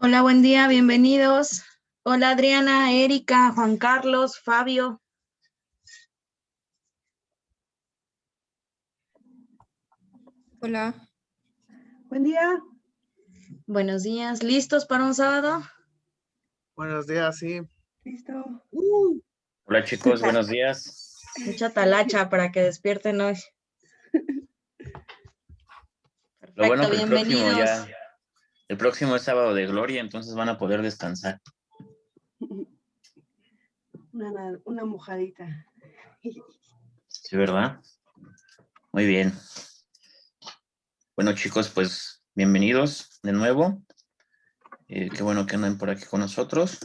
Hola, buen día, bienvenidos. Hola, Adriana, Erika, Juan Carlos, Fabio. Hola. Buen día. Buenos días, ¿listos para un sábado? Buenos días, sí. Listo. Hola chicos, buenos días. Mucha talacha para que despierten hoy. Lo bueno Perfecto, que bienvenidos. el próximo es sábado de gloria, entonces van a poder descansar. Una mojadita. Sí, ¿verdad? Muy bien. Bueno chicos, pues bienvenidos de nuevo. Qué bueno que andan por aquí con nosotros.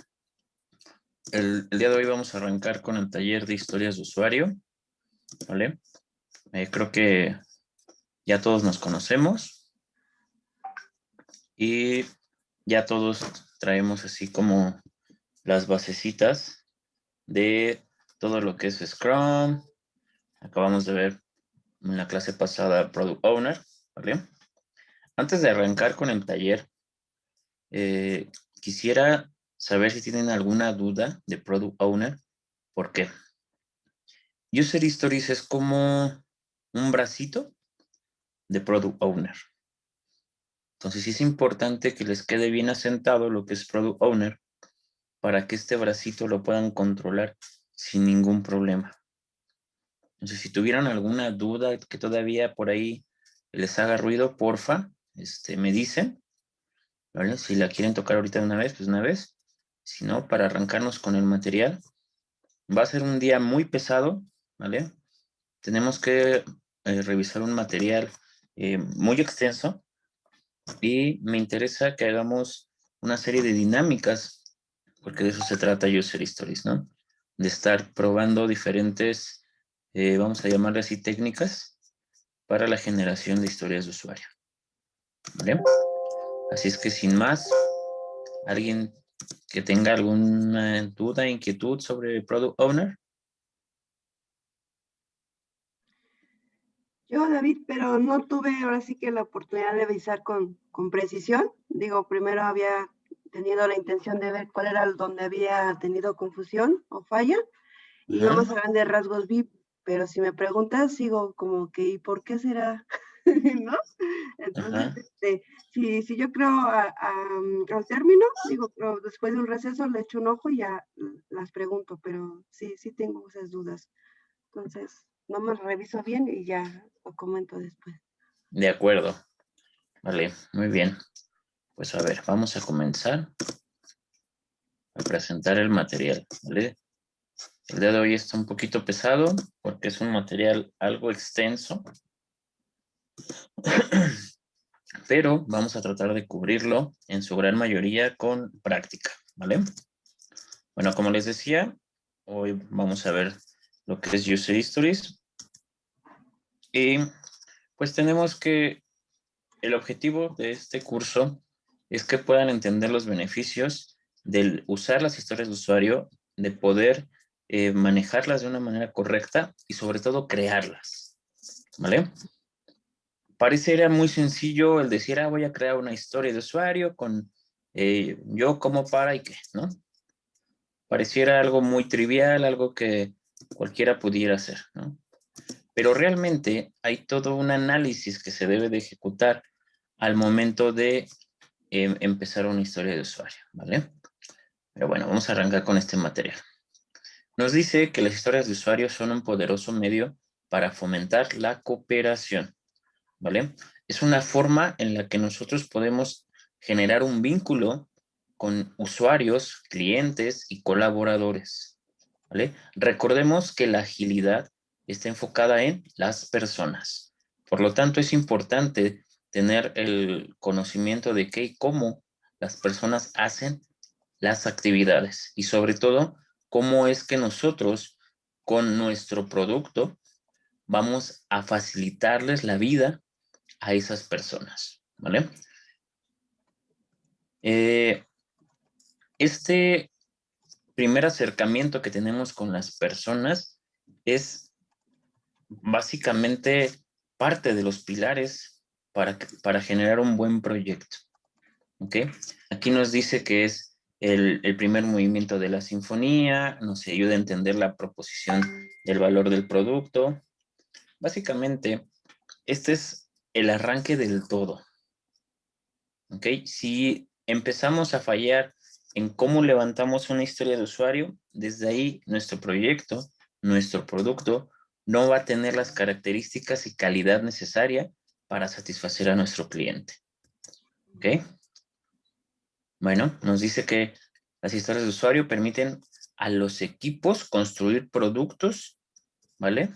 El día de hoy vamos a arrancar con el taller de historias de usuario, ¿vale? Creo que ya todos nos conocemos y ya todos traemos así como las basecitas de todo lo que es Scrum. Acabamos de ver en la clase pasada Product Owner, ¿vale? Antes de arrancar con el taller, quisiera saber si tienen alguna duda de Product Owner. ¿Por qué? User Stories es como un bracito de Product Owner. Entonces sí es importante que les quede bien asentado lo que es Product Owner para que este bracito lo puedan controlar sin ningún problema. Entonces, si tuvieran alguna duda que todavía por ahí les haga ruido, porfa, me dicen, ¿vale? Si la quieren tocar ahorita de una vez, pues una vez. Si no, para arrancarnos con el material. Va a ser un día muy pesado, ¿vale? Tenemos que revisar un material muy extenso y me interesa que hagamos una serie de dinámicas, porque de eso se trata User Stories, ¿no? De estar probando diferentes, vamos a llamarle así, técnicas para la generación de historias de usuario, ¿vale? Así es que sin más, ¿alguien que tenga alguna duda, inquietud sobre Product Owner? Yo, David, pero no tuve ahora sí que la oportunidad de avisar con precisión. Digo, primero había tenido la intención de ver cuál era donde había tenido confusión o falla. Y vamos a grandes rasgos vi, pero si me preguntas, sigo como que, ¿y por qué será? ¿No? Entonces, si yo creo al término, digo, pero después de un receso le echo un ojo y ya las pregunto, pero sí tengo esas dudas. Entonces, no me reviso bien y ya lo comento después. De acuerdo. Vale, muy bien. Pues a ver, vamos a comenzar a presentar el material, ¿vale? El día de hoy está un poquito pesado porque es un material algo extenso, pero vamos a tratar de cubrirlo en su gran mayoría con práctica, ¿vale? Bueno, como les decía, hoy vamos a ver lo que es User Stories y pues tenemos que el objetivo de este curso es que puedan entender los beneficios del usar las historias de usuario, de poder manejarlas de una manera correcta y sobre todo crearlas, ¿vale? Parecería muy sencillo el decir, voy a crear una historia de usuario con yo como para y qué, ¿no? Pareciera algo muy trivial, algo que cualquiera pudiera hacer, ¿no? Pero realmente hay todo un análisis que se debe de ejecutar al momento de empezar una historia de usuario, ¿vale? Pero bueno, vamos a arrancar con este material. Nos dice que las historias de usuario son un poderoso medio para fomentar la cooperación, ¿vale? Es una forma en la que nosotros podemos generar un vínculo con usuarios, clientes y colaboradores, ¿vale? Recordemos que la agilidad está enfocada en las personas. Por lo tanto, es importante tener el conocimiento de qué y cómo las personas hacen las actividades y sobre todo, cómo es que nosotros con nuestro producto vamos a facilitarles la vida a esas personas, ¿vale? Este primer acercamiento que tenemos con las personas es básicamente parte de los pilares para generar un buen proyecto, ¿ok? Aquí nos dice que es el primer movimiento de la sinfonía, nos ayuda a entender la proposición del valor del producto. Básicamente, este es el arranque del todo, ¿ok? Si empezamos a fallar en cómo levantamos una historia de usuario, desde ahí nuestro proyecto, nuestro producto, no va a tener las características y calidad necesaria para satisfacer a nuestro cliente. ¿Ok? Bueno, nos dice que las historias de usuario permiten a los equipos construir productos, ¿vale?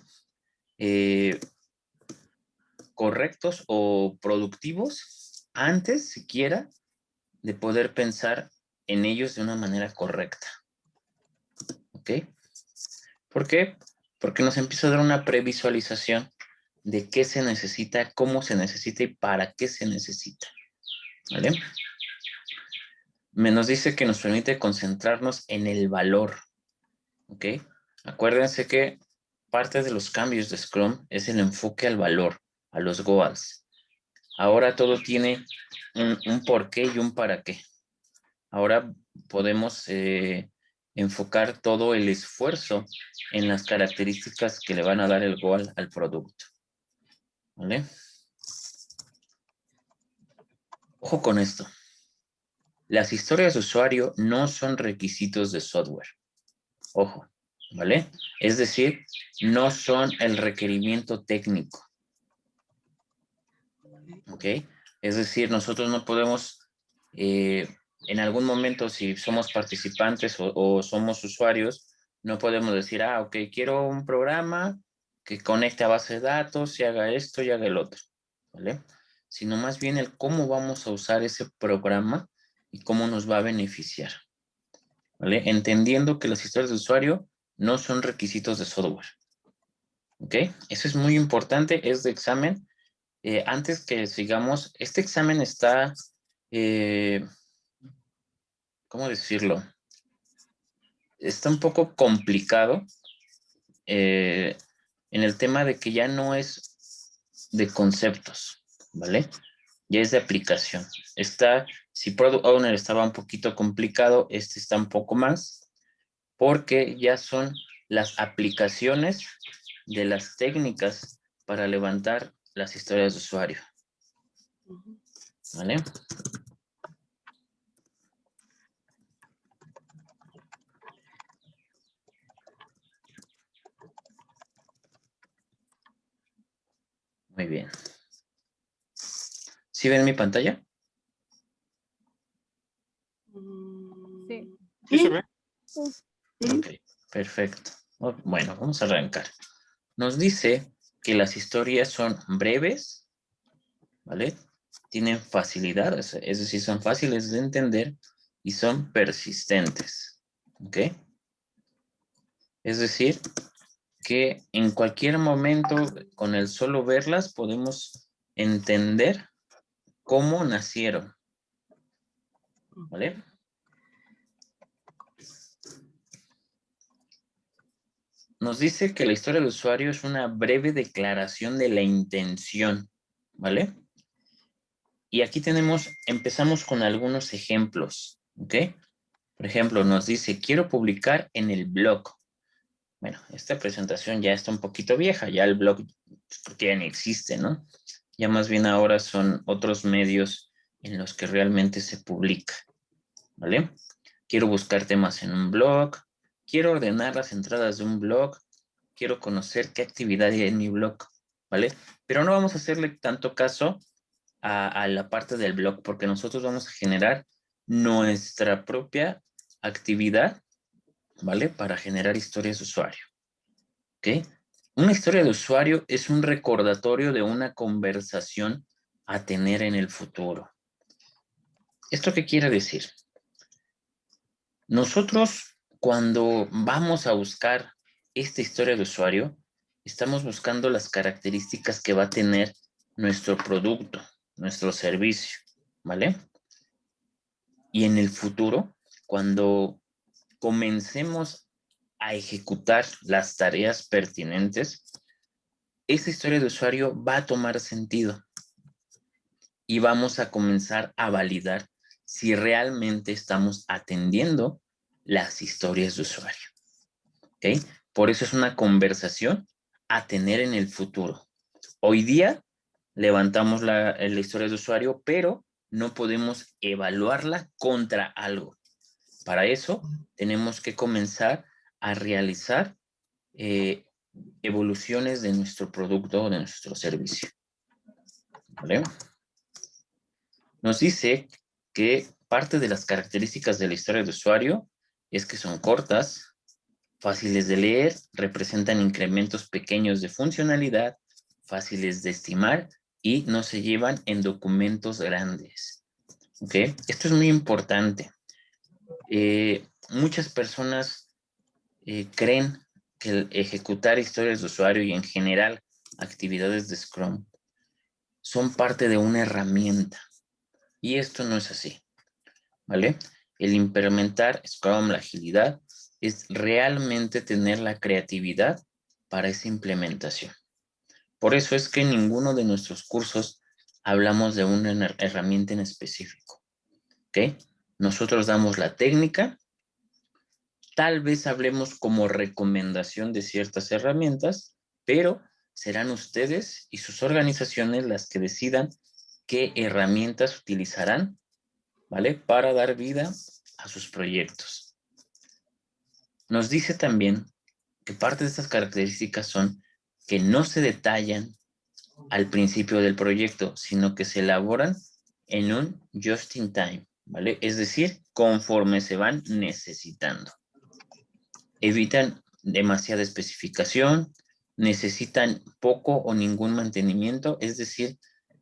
Correctos o productivos antes siquiera de poder pensar en ellos de una manera correcta. ¿Ok? ¿Por qué? Porque nos empieza a dar una previsualización de qué se necesita, cómo se necesita y para qué se necesita. ¿Vale? Nos dice que nos permite concentrarnos en el valor. ¿Ok? Acuérdense que parte de los cambios de Scrum es el enfoque al valor, a los goals. Ahora todo tiene un por qué y un para qué. Ahora podemos enfocar todo el esfuerzo en las características que le van a dar el goal al producto. ¿Vale? Ojo con esto. Las historias de usuario no son requisitos de software. Ojo, ¿vale? Es decir, no son el requerimiento técnico. ¿Ok? Es decir, nosotros no podemos, en algún momento, si somos participantes o somos usuarios, no podemos decir, ok, quiero un programa que conecte a base de datos y haga esto y haga el otro, ¿vale? Sino más bien el cómo vamos a usar ese programa y cómo nos va a beneficiar, ¿vale? Entendiendo que las historias de usuario no son requisitos de software, ¿ok? Eso es muy importante, es de examen. Antes que sigamos, este examen está, ¿cómo decirlo? Está un poco complicado en el tema de que ya no es de conceptos, ¿vale? Ya es de aplicación. Si Product Owner estaba un poquito complicado, este está un poco más, porque ya son las aplicaciones de las técnicas para levantar las historias de usuario. ¿Vale? Muy bien. ¿Sí ven mi pantalla? Sí. Sí se ve. Ok, perfecto. Bueno, vamos a arrancar. Nos dice que las historias son breves, ¿vale? Tienen facilidad, es decir, son fáciles de entender y son persistentes, ¿ok? Es decir, que en cualquier momento, con el solo verlas, podemos entender cómo nacieron, ¿vale? Nos dice que la historia del usuario es una breve declaración de la intención, ¿vale? Y aquí empezamos con algunos ejemplos, ¿ok? Por ejemplo, nos dice, quiero publicar en el blog. Bueno, esta presentación ya está un poquito vieja, ya el blog ya ni existe, ¿no? Ya más bien ahora son otros medios en los que realmente se publica, ¿vale? Quiero buscar temas en un blog, quiero ordenar las entradas de un blog, quiero conocer qué actividad hay en mi blog, ¿vale? Pero no vamos a hacerle tanto caso a la parte del blog, porque nosotros vamos a generar nuestra propia actividad, ¿vale? Para generar historias de usuario, ¿ok? Una historia de usuario es un recordatorio de una conversación a tener en el futuro. ¿Esto qué quiere decir? Nosotros, cuando vamos a buscar esta historia de usuario, estamos buscando las características que va a tener nuestro producto, nuestro servicio, ¿vale? Y en el futuro, cuando comencemos a ejecutar las tareas pertinentes, esa historia de usuario va a tomar sentido y vamos a comenzar a validar si realmente estamos atendiendo las historias de usuario. ¿Ok? Por eso es una conversación a tener en el futuro. Hoy día levantamos la historia de usuario, pero no podemos evaluarla contra algo. Para eso tenemos que comenzar a realizar evoluciones de nuestro producto o de nuestro servicio. ¿Vale? Nos dice que parte de las características de la historia de usuario es que son cortas, fáciles de leer, representan incrementos pequeños de funcionalidad, fáciles de estimar y no se llevan en documentos grandes. ¿Ok? Esto es muy importante. Muchas personas creen que el ejecutar historias de usuario y en general actividades de Scrum son parte de una herramienta. Y esto no es así, ¿vale? El implementar Scrum, la agilidad, es realmente tener la creatividad para esa implementación. Por eso es que en ninguno de nuestros cursos hablamos de una herramienta en específico, ¿ok? Nosotros damos la técnica, tal vez hablemos como recomendación de ciertas herramientas, pero serán ustedes y sus organizaciones las que decidan qué herramientas utilizarán, ¿vale? Para dar vida a sus proyectos. Nos dice también que parte de estas características son que no se detallan al principio del proyecto, sino que se elaboran en un just in time, ¿vale? Es decir, conforme se van necesitando. Evitan demasiada especificación, necesitan poco o ningún mantenimiento, es decir,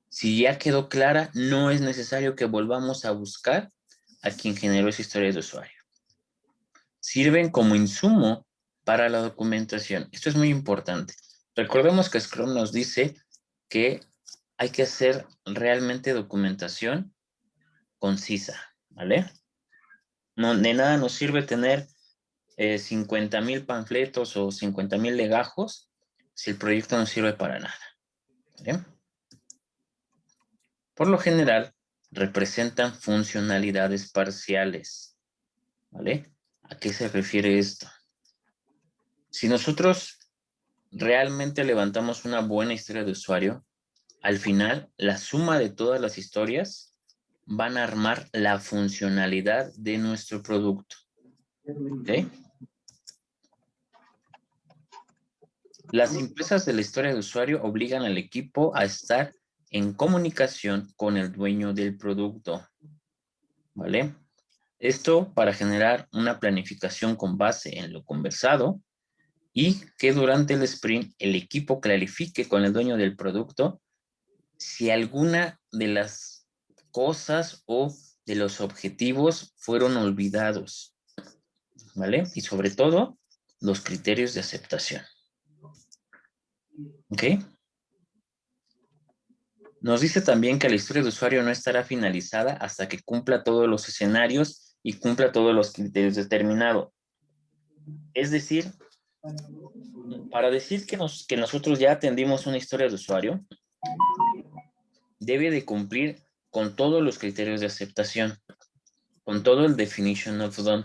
si ya quedó clara, no es necesario que volvamos a buscar a quien generó esa historia de usuario. Sirven como insumo para la documentación. Esto es muy importante. Recordemos que Scrum nos dice que hay que hacer realmente documentación concisa, ¿vale? No, de nada nos sirve tener 50,000 panfletos o 50,000 legajos si el proyecto no sirve para nada, ¿vale? Por lo general, representan funcionalidades parciales, ¿vale? ¿A qué se refiere esto? Si nosotros realmente levantamos una buena historia de usuario, al final, la suma de todas las historias van a armar la funcionalidad de nuestro producto. ¿Ok? Las simplezas de la historia de usuario obligan al equipo a estar en comunicación con el dueño del producto. ¿Vale? Esto para generar una planificación con base en lo conversado y que durante el sprint el equipo clarifique con el dueño del producto si alguna de las cosas o de los objetivos fueron olvidados, ¿vale? Y sobre todo, los criterios de aceptación. ¿Ok? Nos dice también que la historia de usuario no estará finalizada hasta que cumpla todos los escenarios y cumpla todos los criterios determinados. Es decir, para decir que nosotros ya atendimos una historia de usuario, debe de cumplir con todos los criterios de aceptación, con todo el definition of done.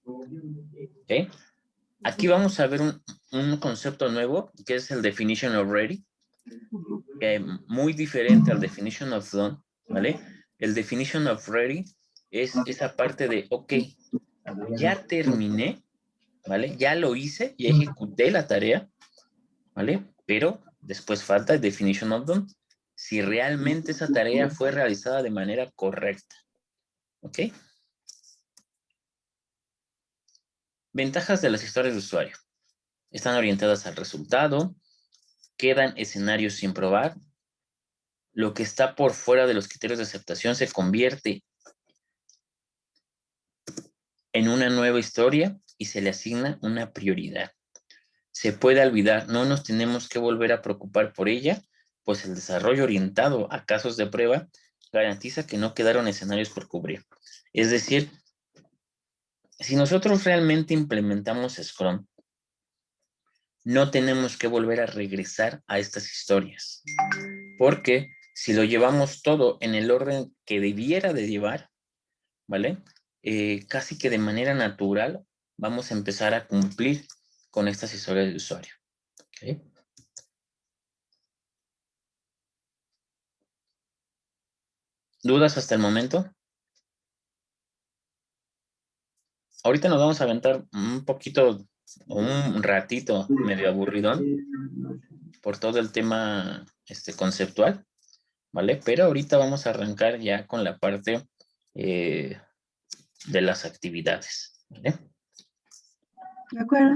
¿Ok? Aquí vamos a ver un concepto nuevo, que es el definition of ready, muy diferente al definition of done, ¿vale? El definition of ready es esa parte de, ok, ya terminé, ¿vale? Ya lo hice, ya ejecuté la tarea, ¿vale? Pero después falta el definition of done, si realmente esa tarea fue realizada de manera correcta, ¿ok? Ventajas de las historias de usuario. Están orientadas al resultado, quedan escenarios sin probar, lo que está por fuera de los criterios de aceptación se convierte en una nueva historia y se le asigna una prioridad. Se puede olvidar, no nos tenemos que volver a preocupar por ella, pues el desarrollo orientado a casos de prueba garantiza que no quedaron escenarios por cubrir. Es decir, si nosotros realmente implementamos Scrum, no tenemos que volver a regresar a estas historias, porque si lo llevamos todo en el orden que debiera de llevar, ¿vale? Casi que de manera natural vamos a empezar a cumplir con estas historias de usuario. ¿Ok? ¿Dudas hasta el momento? Ahorita nos vamos a aventar un poquito, un ratito medio aburridón por todo el tema conceptual, ¿vale? Pero ahorita vamos a arrancar ya con la parte de las actividades, ¿vale? ¿De acuerdo?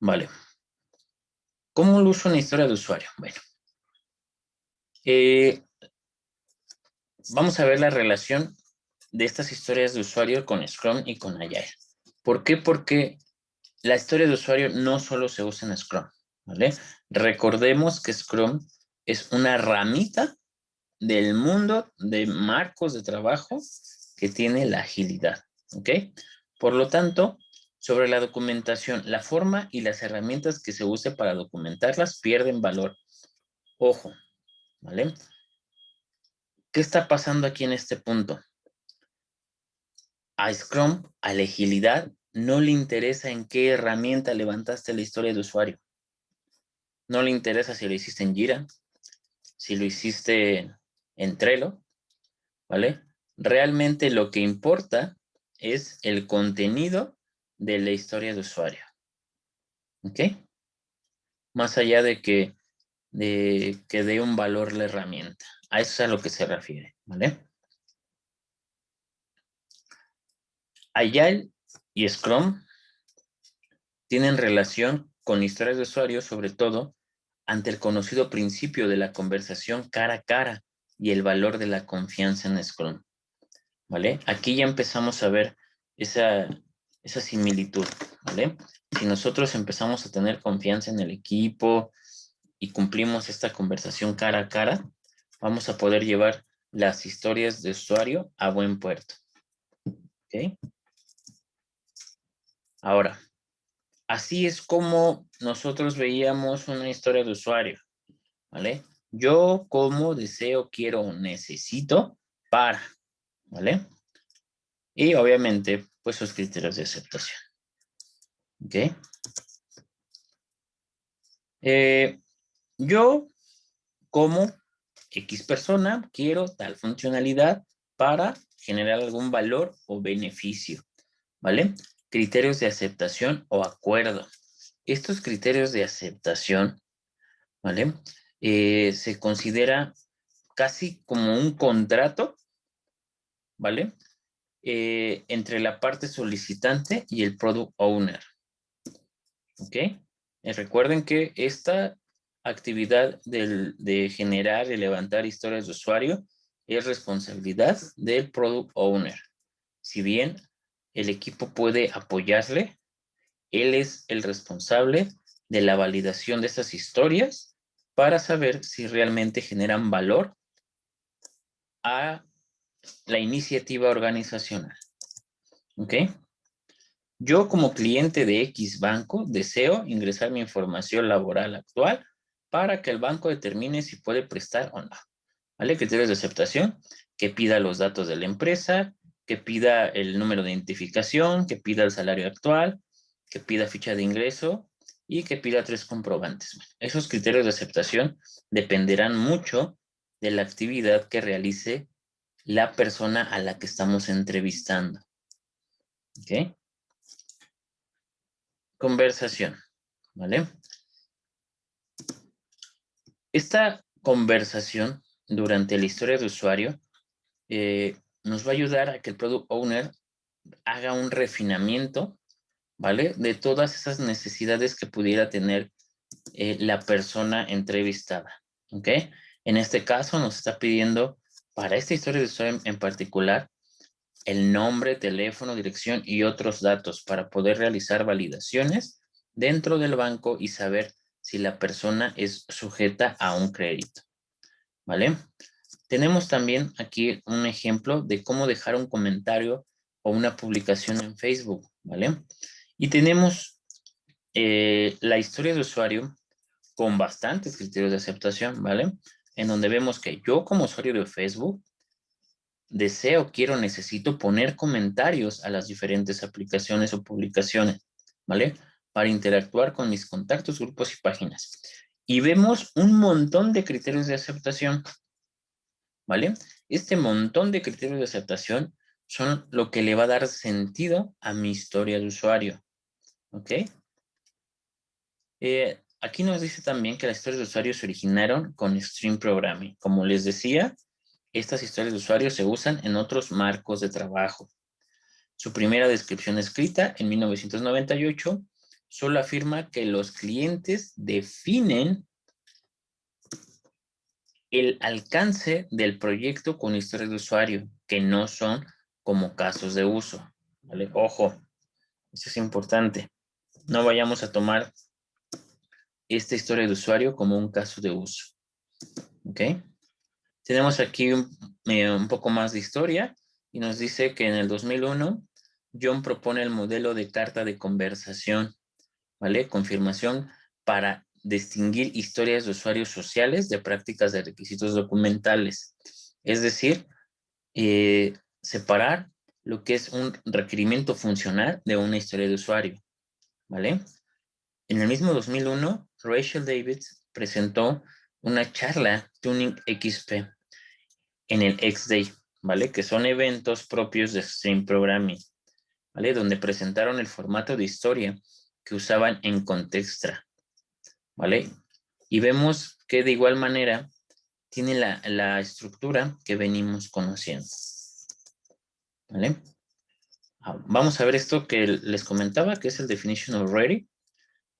Vale. ¿Cómo lo uso en la historia de usuario? Bueno. Vamos a ver la relación de estas historias de usuario con Scrum y con Agile. ¿Por qué? Porque la historia de usuario no solo se usa en Scrum, ¿vale? Recordemos que Scrum es una ramita del mundo de marcos de trabajo que tiene la agilidad, ¿ok? Por lo tanto, sobre la documentación, la forma y las herramientas que se use para documentarlas pierden valor. Ojo, ¿vale? ¿Qué está pasando aquí en este punto? A Scrum, a la agilidad, no le interesa en qué herramienta levantaste la historia de usuario. No le interesa si lo hiciste en Jira, si lo hiciste en Trello, ¿vale? Realmente lo que importa es el contenido de la historia de usuario. ¿Ok? Más allá de que dé un valor la herramienta. A eso es a lo que se refiere, ¿vale? Agile y Scrum tienen relación con historias de usuario, sobre todo ante el conocido principio de la conversación cara a cara y el valor de la confianza en Scrum, ¿vale? Aquí ya empezamos a ver esa similitud, ¿vale? Si nosotros empezamos a tener confianza en el equipo y cumplimos esta conversación cara a cara, vamos a poder llevar las historias de usuario a buen puerto, ¿ok? Ahora, así es como nosotros veíamos una historia de usuario, ¿vale? Yo como, deseo, quiero, necesito para, ¿vale? Y obviamente, pues sus criterios de aceptación, ¿ok? Yo como X persona quiero tal funcionalidad para generar algún valor o beneficio, ¿vale? Criterios de aceptación o acuerdo. Estos criterios de aceptación, ¿vale? Se considera casi como un contrato, ¿vale? Entre la parte solicitante y el product owner, ¿ok? Recuerden que esta actividad de generar y levantar historias de usuario es responsabilidad del product owner. Si bien el equipo puede apoyarle, él es el responsable de la validación de estas historias para saber si realmente generan valor a la iniciativa organizacional. ¿Ok? Yo como cliente de X banco deseo ingresar mi información laboral actual para que el banco determine si puede prestar o no. ¿Vale? Criterios de aceptación, que pida los datos de la empresa, que pida el número de identificación, que pida el salario actual, que pida ficha de ingreso y que pida 3 comprobantes. Esos criterios de aceptación dependerán mucho de la actividad que realice la persona a la que estamos entrevistando. ¿Ok? Conversación, ¿vale? Esta conversación durante la historia de usuario nos va a ayudar a que el Product Owner haga un refinamiento, ¿vale? De todas esas necesidades que pudiera tener la persona entrevistada, ¿ok? En este caso nos está pidiendo, para esta historia de usuario en particular, el nombre, teléfono, dirección y otros datos para poder realizar validaciones dentro del banco y saber si la persona es sujeta a un crédito, ¿vale? Tenemos también aquí un ejemplo de cómo dejar un comentario o una publicación en Facebook, ¿vale? Y tenemos la historia de usuario con bastantes criterios de aceptación, ¿vale? En donde vemos que yo como usuario de Facebook deseo, quiero, necesito poner comentarios a las diferentes aplicaciones o publicaciones, ¿vale? Para interactuar con mis contactos, grupos y páginas. Y vemos un montón de criterios de aceptación, ¿vale? Este montón de criterios de aceptación son lo que le va a dar sentido a mi historia de usuario, ¿ok? Aquí nos dice también que las historias de usuario se originaron con Stream Programming. Como les decía, estas historias de usuario se usan en otros marcos de trabajo. Su primera descripción escrita en 1998 solo afirma que los clientes definen el alcance del proyecto con historias de usuario, que no son como casos de uso, ¿vale? Ojo, eso es importante. No vayamos a tomar esta historia de usuario como un caso de uso, ¿ok? Tenemos aquí un poco más de historia y nos dice que en el 2001 John propone el modelo de carta de conversación, ¿vale? Confirmación para distinguir historias de usuarios sociales de prácticas de requisitos documentales. Es decir, separar lo que es un requerimiento funcional de una historia de usuario, ¿vale? En el mismo 2001, Rachel Davids presentó una charla Tuning XP en el X-Day, ¿vale? Que son eventos propios de Stream Programming, ¿vale? Donde presentaron el formato de historia que usaban en Contextra, ¿vale? Y vemos que de igual manera tiene la estructura que venimos conociendo, ¿vale? Vamos a ver esto que les comentaba, que es el Definition of Ready,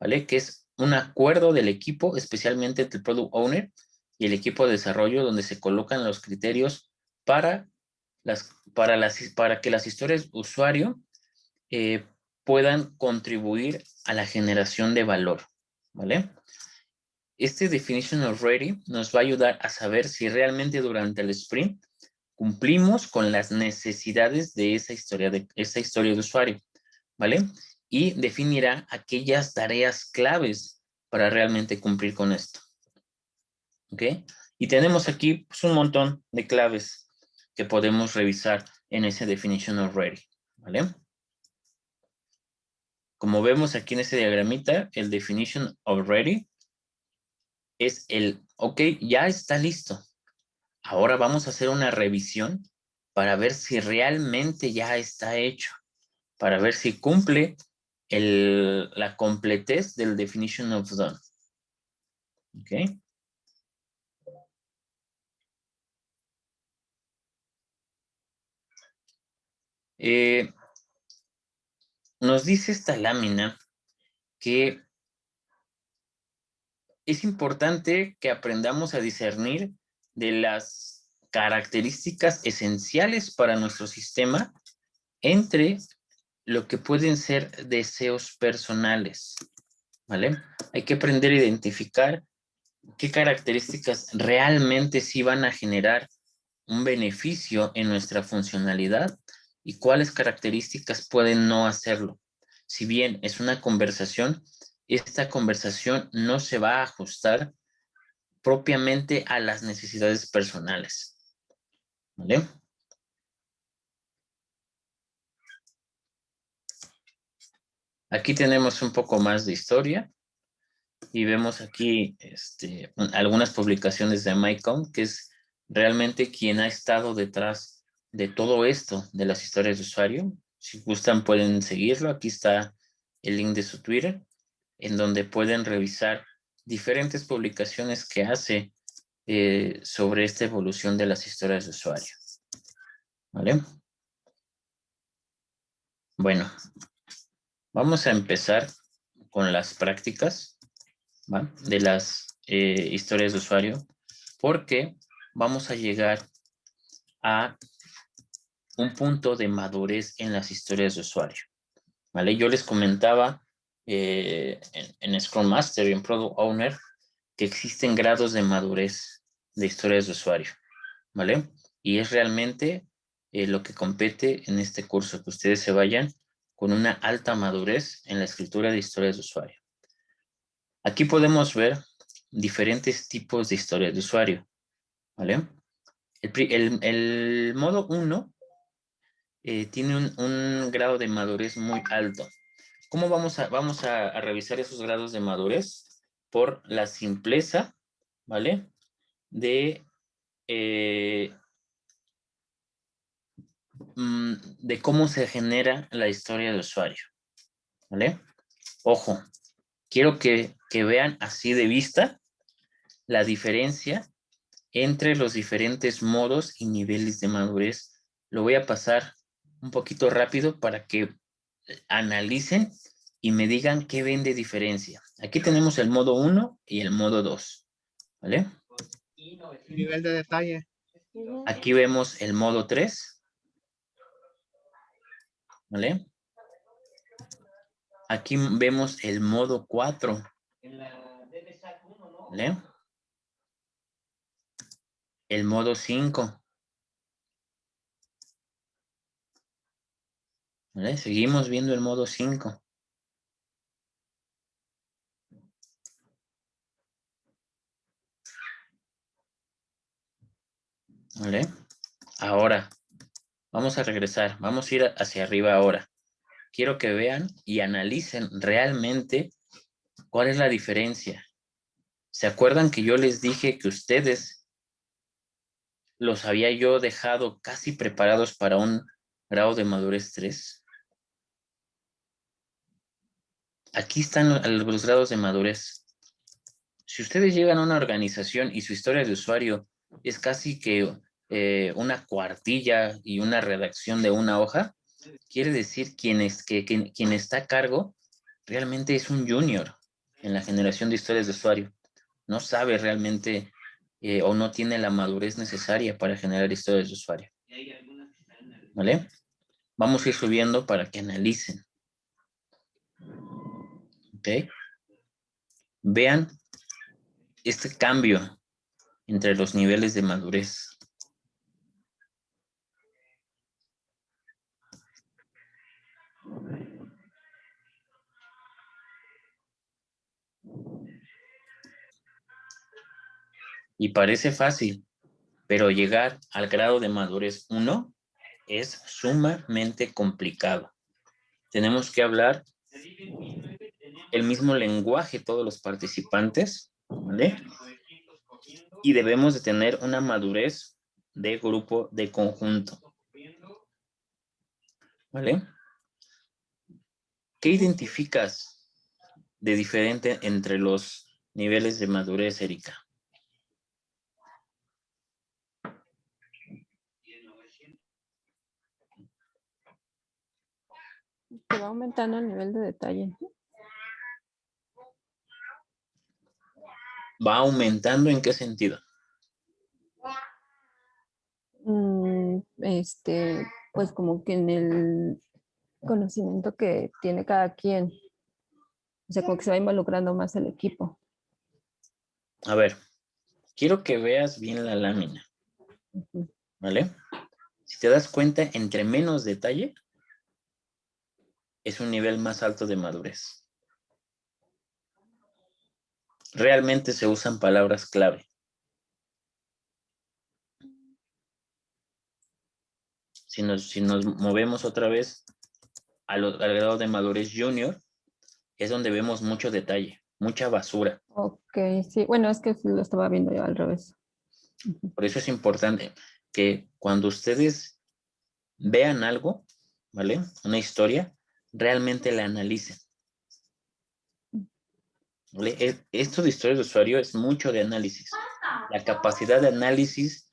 ¿vale? Que es un acuerdo del equipo, especialmente entre el Product Owner y el equipo de desarrollo, donde se colocan los criterios para que las historias de usuario puedan contribuir a la generación de valor, ¿vale? Este Definition of Ready nos va a ayudar a saber si realmente durante el sprint cumplimos con las necesidades de esa historia de usuario, ¿vale? Y definirá aquellas tareas claves para realmente cumplir con esto, ¿ok? Y tenemos aquí pues, un montón de claves que podemos revisar en ese Definition of Ready, ¿vale? Como vemos aquí en este diagramita, el Definition of Ready es ok, ya está listo. Ahora vamos a hacer una revisión para ver si realmente ya está hecho, para ver si cumple la completez del Definition of Done. ¿Ok? Nos dice esta lámina que es importante que aprendamos a discernir de las características esenciales para nuestro sistema entre lo que pueden ser deseos personales, ¿vale? Hay que aprender a identificar qué características realmente sí van a generar un beneficio en nuestra funcionalidad y cuáles características pueden no hacerlo. Si bien es una conversación, esta conversación no se va a ajustar propiamente a las necesidades personales, ¿vale? Aquí tenemos un poco más de historia y vemos aquí algunas publicaciones de MyCom, que es realmente quien ha estado detrás de todo esto, de las historias de usuario. Si gustan pueden seguirlo, aquí está el link de su Twitter, en donde pueden revisar diferentes publicaciones que hace sobre esta evolución de las historias de usuario. ¿Vale? Bueno, vamos a empezar con las prácticas, ¿va? De las historias de usuario, porque vamos a llegar a un punto de madurez en las historias de usuario, ¿vale? Yo les comentaba en Scrum Master y en Product Owner que existen grados de madurez de historias de usuario, ¿vale? Y es realmente lo que compete en este curso, que ustedes se vayan con una alta madurez en la escritura de historias de usuario. Aquí podemos ver diferentes tipos de historias de usuario, ¿vale? El modo 1 tiene un grado de madurez muy alto. ¿Cómo vamos a revisar esos grados de madurez? Por la simpleza, ¿vale? De cómo se genera la historia de usuario, ¿vale? Ojo, quiero que vean así de vista la diferencia entre los diferentes modos y niveles de madurez. Lo voy a pasar un poquito rápido para que analicen y me digan qué ven de diferencia. Aquí tenemos el modo 1 y el modo 2, ¿vale? Nivel de detalle. Aquí vemos el modo 3, ¿vale? Aquí vemos el modo 4, ¿vale? El modo 5, ¿vale? Seguimos viendo el modo 5. ¿Vale? Ahora, vamos a regresar. Vamos a ir hacia arriba ahora. Quiero que vean y analicen realmente cuál es la diferencia. ¿Se acuerdan que yo les dije que ustedes los había yo dejado casi preparados para un grado de madurez 3? Aquí están los grados de madurez. Si ustedes llegan a una organización y su historia de usuario es casi que una cuartilla y una redacción de una hoja, quiere decir quien está a cargo realmente es un junior en la generación de historias de usuario. No sabe realmente o no tiene la madurez necesaria para generar historias de usuario. ¿Vale? Vamos a ir subiendo para que analicen. ¿Ok? Vean este cambio entre los niveles de madurez. Y parece fácil, pero llegar al grado de madurez 1 es sumamente complicado. Tenemos que hablar el mismo lenguaje todos los participantes, ¿vale? Y debemos de tener una madurez de grupo, de conjunto, ¿vale? ¿Qué identificas de diferente entre los niveles de madurez, Erika? Que va aumentando el nivel de detalle. ¿Va aumentando en qué sentido? Pues como que en el conocimiento que tiene cada quien. O sea, como que se va involucrando más el equipo. A ver, quiero que veas bien la lámina, ¿vale? Si te das cuenta, entre menos detalle, es un nivel más alto de madurez. Realmente se usan palabras clave. Si nos movemos otra vez al grado de madurez junior, es donde vemos mucho detalle, mucha basura. Ok, sí. Bueno, es que lo estaba viendo yo al revés. Por eso es importante que cuando ustedes vean algo, ¿vale? Una historia, realmente la analicen. ¿Vale? Esto de historias de usuario es mucho de análisis. La capacidad de análisis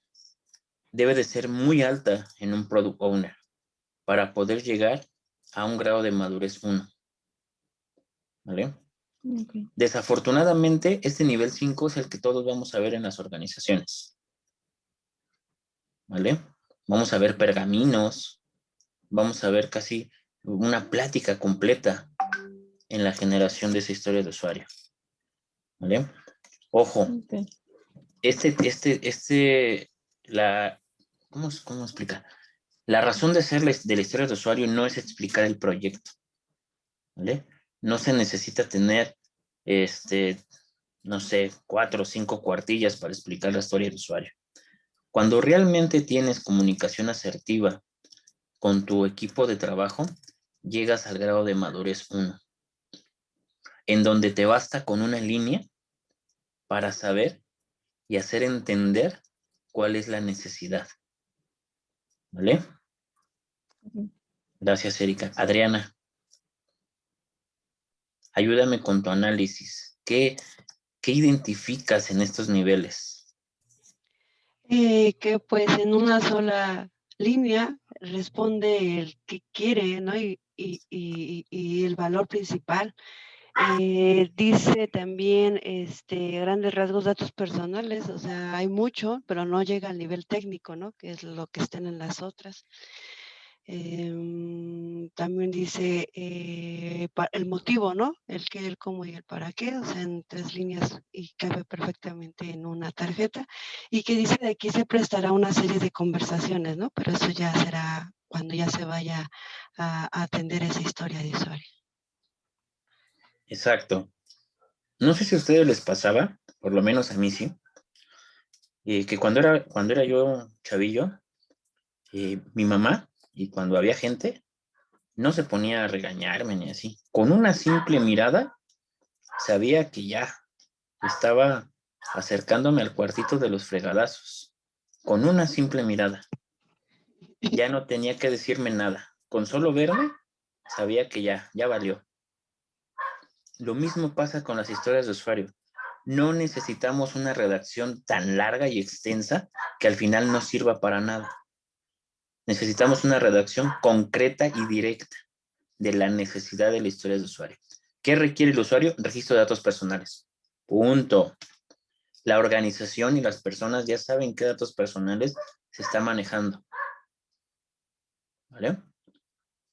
debe de ser muy alta en un product owner para poder llegar a un grado de madurez 1. ¿Vale? Okay. Desafortunadamente, este nivel 5 es el que todos vamos a ver en las organizaciones. ¿Vale? Vamos a ver pergaminos, vamos a ver casi una plática completa en la generación de esa historia de usuario. ¿Vale? Ojo, Okay. ¿Cómo explicar? La razón de ser de la historia de usuario no es explicar el proyecto, ¿vale? No se necesita tener, no sé, 4 o 5 cuartillas para explicar la historia del usuario. Cuando realmente tienes comunicación asertiva con tu equipo de trabajo, llegas al grado de madurez 1, en donde te basta con una línea para saber y hacer entender cuál es la necesidad. ¿Vale? Gracias, Erika. Adriana, ayúdame con tu análisis. ¿Qué identificas en estos niveles? Que pues en una sola línea responde el que quiere, ¿no? Y el valor principal. Dice también grandes rasgos, datos personales, o sea, hay mucho, pero no llega al nivel técnico, ¿no? Que es lo que están en las otras. También dice el motivo, ¿no? El qué, el cómo y el para qué, o sea, en 3 líneas y cabe perfectamente en una tarjeta. Y que dice de aquí se prestará una serie de conversaciones, ¿no? Pero eso ya será cuando ya se vaya a atender esa historia de usuario. Exacto. No sé si a ustedes les pasaba, por lo menos a mí sí, que cuando era yo chavillo, mi mamá, y cuando había gente, no se ponía a regañarme ni así. Con una simple mirada, sabía que ya estaba acercándome al cuartito de los fregadazos. Con una simple mirada. Ya no tenía que decirme nada. Con solo verme, sabía que ya valió. Lo mismo pasa con las historias de usuario. No necesitamos una redacción tan larga y extensa que al final no sirva para nada. Necesitamos una redacción concreta y directa de la necesidad de la historia de usuario. ¿Qué requiere el usuario? Registro de datos personales. Punto. La organización y las personas ya saben qué datos personales se está manejando. ¿Vale?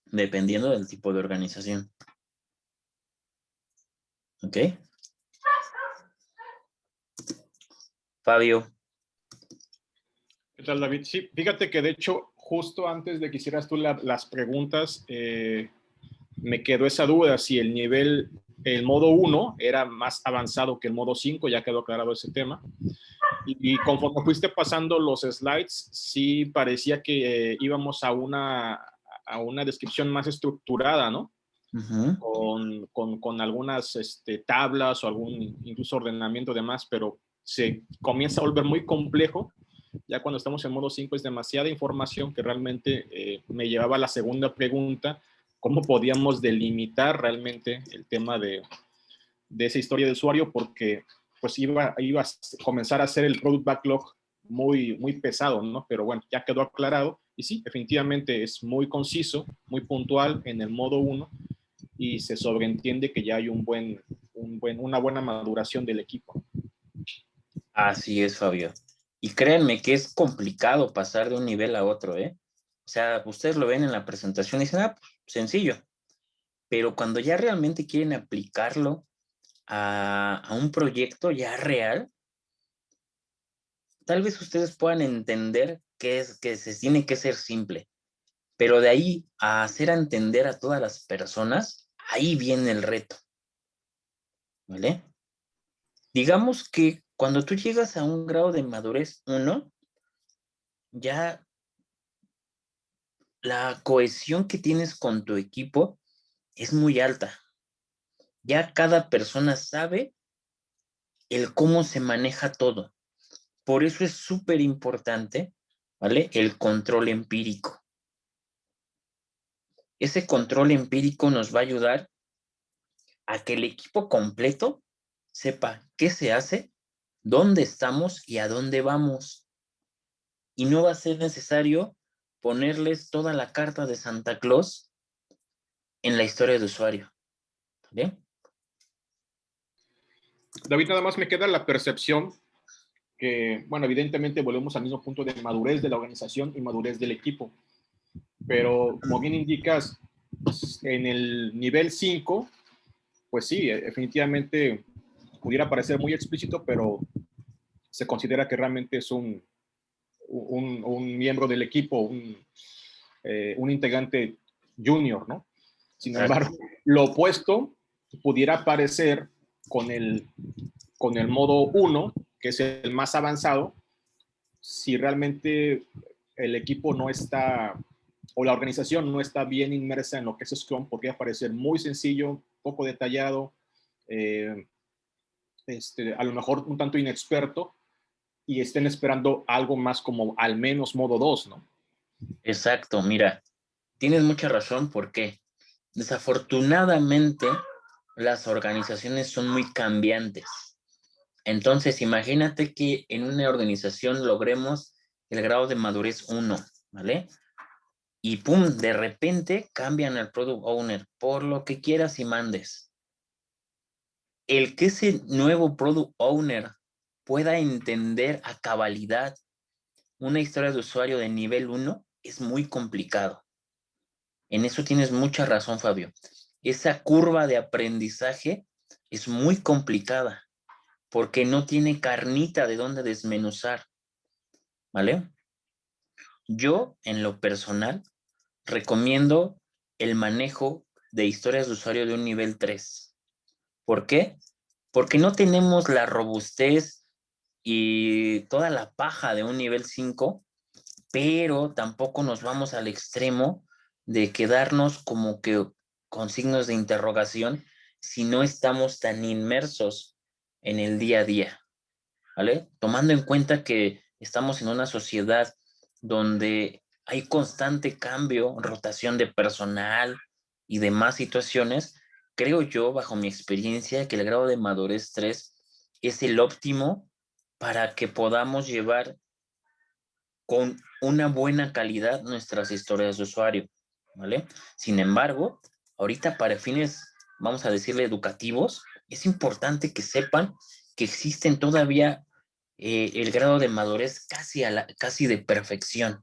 Dependiendo del tipo de organización. ¿Ok? Fabio. ¿Qué tal, David? Sí, fíjate que de hecho, justo antes de que hicieras tú las preguntas, me quedó esa duda si el modo 1 era más avanzado que el modo 5, ya quedó aclarado ese tema. Y conforme fuiste pasando los slides, sí parecía que íbamos a una descripción más estructurada, ¿no? Con algunas tablas o algún incluso ordenamiento de más, pero se comienza a volver muy complejo. Ya cuando estamos en modo 5 es demasiada información que realmente me llevaba a la segunda pregunta, ¿cómo podíamos delimitar realmente el tema de esa historia de usuario? Porque pues iba a comenzar a hacer el product backlog muy, muy pesado, ¿no? Pero bueno, ya quedó aclarado y sí, definitivamente es muy conciso, muy puntual en el modo 1 y se sobreentiende que ya hay una buena maduración del equipo. Así es, Fabio. Y créanme que es complicado pasar de un nivel a otro, ¿eh? O sea, ustedes lo ven en la presentación y dicen, pues, sencillo. Pero cuando ya realmente quieren aplicarlo a un proyecto ya real, tal vez ustedes puedan entender que se tiene que ser simple. Pero de ahí a hacer entender a todas las personas, ahí viene el reto. ¿Vale? Digamos que cuando tú llegas a un grado de madurez 1, ya la cohesión que tienes con tu equipo es muy alta. Ya cada persona sabe el cómo se maneja todo. Por eso es súper importante, ¿vale? El control empírico. Ese control empírico nos va a ayudar a que el equipo completo sepa qué se hace, dónde estamos y a dónde vamos. Y no va a ser necesario ponerles toda la carta de Santa Claus en la historia de usuario. ¿Vale? David, nada más me queda la percepción que, bueno, evidentemente volvemos al mismo punto de madurez de la organización y madurez del equipo. Pero como bien indicas, en el nivel 5, pues sí, definitivamente pudiera parecer muy explícito, pero se considera que realmente es un miembro del equipo, un integrante junior, ¿no? Sin embargo, lo opuesto pudiera parecer con el modo 1, que es el más avanzado, si realmente el equipo no está, o la organización no está bien inmersa en lo que es Scrum, podría parecer muy sencillo, poco detallado, a lo mejor un tanto inexperto, y estén esperando algo más como al menos modo 2, ¿no? Exacto, mira, tienes mucha razón porque desafortunadamente las organizaciones son muy cambiantes. Entonces, imagínate que en una organización logremos el grado de madurez 1, ¿vale? Y pum, de repente cambian al product owner por lo que quieras y mandes. El que ese nuevo product owner pueda entender a cabalidad una historia de usuario de nivel 1 es muy complicado. En eso tienes mucha razón, Fabio. Esa curva de aprendizaje es muy complicada porque no tiene carnita de dónde desmenuzar, ¿vale? Yo, en lo personal, recomiendo el manejo de historias de usuario de un nivel 3. ¿Por qué? Porque no tenemos la robustez y toda la paja de un nivel 5, pero tampoco nos vamos al extremo de quedarnos como que con signos de interrogación si no estamos tan inmersos en el día a día, ¿vale? Tomando en cuenta que estamos en una sociedad donde hay constante cambio, rotación de personal y demás situaciones, creo yo, bajo mi experiencia, que el grado de madurez 3 es el óptimo para que podamos llevar con una buena calidad nuestras historias de usuario, ¿vale? Sin embargo, ahorita para fines, vamos a decirle educativos, es importante que sepan que existen todavía el grado de madurez casi de perfección,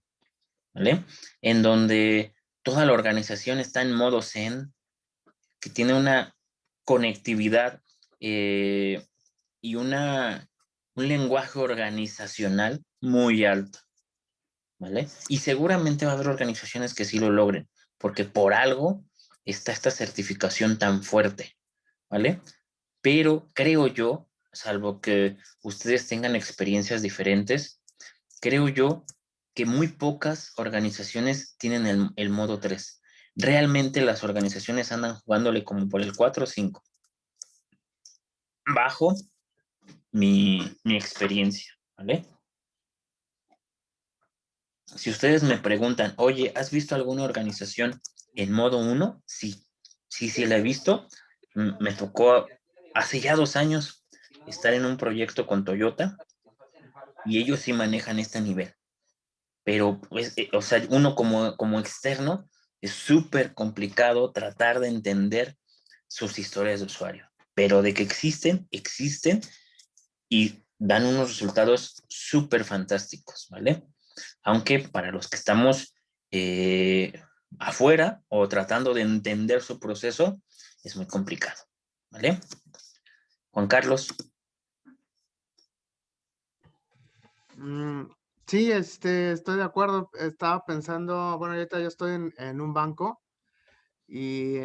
¿vale? En donde toda la organización está en modo zen, que tiene una conectividad y un lenguaje organizacional muy alto, ¿vale? Y seguramente va a haber organizaciones que sí lo logren, porque por algo está esta certificación tan fuerte, ¿vale? Pero creo yo, salvo que ustedes tengan experiencias diferentes, creo yo que muy pocas organizaciones tienen el modo 3. Realmente las organizaciones andan jugándole como por el 4 o 5, bajo mi experiencia, ¿vale? Si ustedes me preguntan, oye, ¿has visto alguna organización en modo 1? Sí, sí la he visto. Me tocó hace ya 2 años estar en un proyecto con Toyota y ellos sí manejan este nivel. Pero, pues, o sea, uno como externo es súper complicado tratar de entender sus historias de usuario. Pero de que existen, existen y dan unos resultados súper fantásticos, ¿vale? Aunque para los que estamos afuera o tratando de entender su proceso, es muy complicado, ¿vale? Juan Carlos. Sí, estoy de acuerdo. Estaba pensando, bueno, ahorita yo estoy en un banco y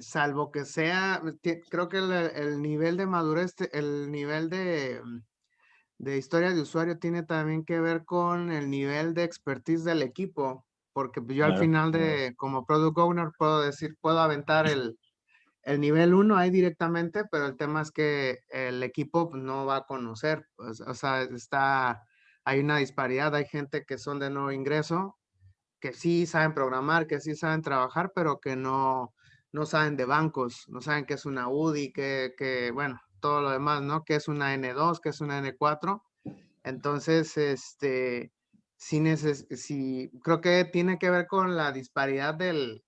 salvo que sea, creo que el nivel de madurez, el nivel de historia de usuario tiene también que ver con el nivel de expertise del equipo, porque pues, yo al Claro. final como product owner puedo decir, puedo aventar el nivel 1 ahí directamente, pero el tema es que el equipo pues, no va a conocer, pues, o sea, hay una disparidad, hay gente que son de nuevo ingreso, que sí saben programar, que sí saben trabajar, pero que no saben de bancos, no saben qué es una UDI, bueno, todo lo demás, ¿no? ¿Qué es una N2, qué es una N4? Entonces, sí, creo que tiene que ver con la disparidad del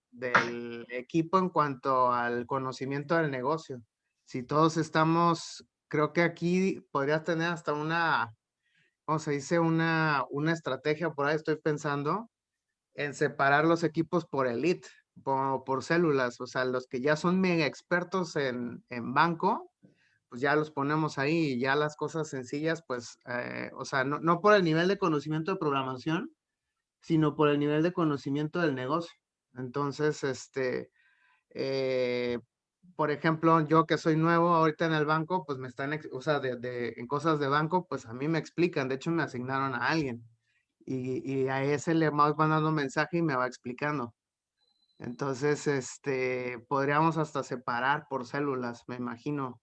equipo en cuanto al conocimiento del negocio. Si todos estamos, creo que aquí podrías tener hasta ¿cómo se dice? Una estrategia por ahí, estoy pensando en separar los equipos por elite, por células, o sea, los que ya son mega expertos en banco, pues ya los ponemos ahí y ya las cosas sencillas, pues, o sea, no por el nivel de conocimiento de programación, sino por el nivel de conocimiento del negocio. Entonces, eh, por ejemplo, yo que soy nuevo ahorita en el banco, pues me están, o sea, en cosas de banco, pues a mí me explican. De hecho, me asignaron a alguien y a ese le va mandando un mensaje y me va explicando. Entonces, podríamos hasta separar por células, me imagino.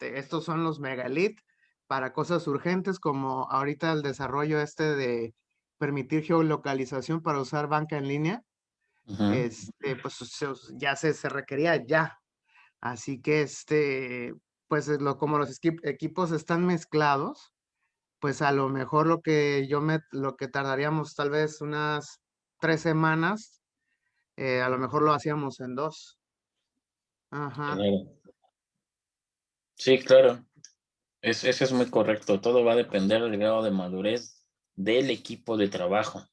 Estos son los megalit para cosas urgentes, como ahorita el desarrollo de permitir geolocalización para usar banca en línea. Ujú. Pues ya se requería ya. Así que, pues como los equipos están mezclados, pues a lo mejor lo que tardaríamos tal vez unas 3 semanas, a lo mejor lo hacíamos en 2. Ajá. Claro. Sí, claro. Eso es muy correcto. Todo va a depender del grado de madurez del equipo de trabajo.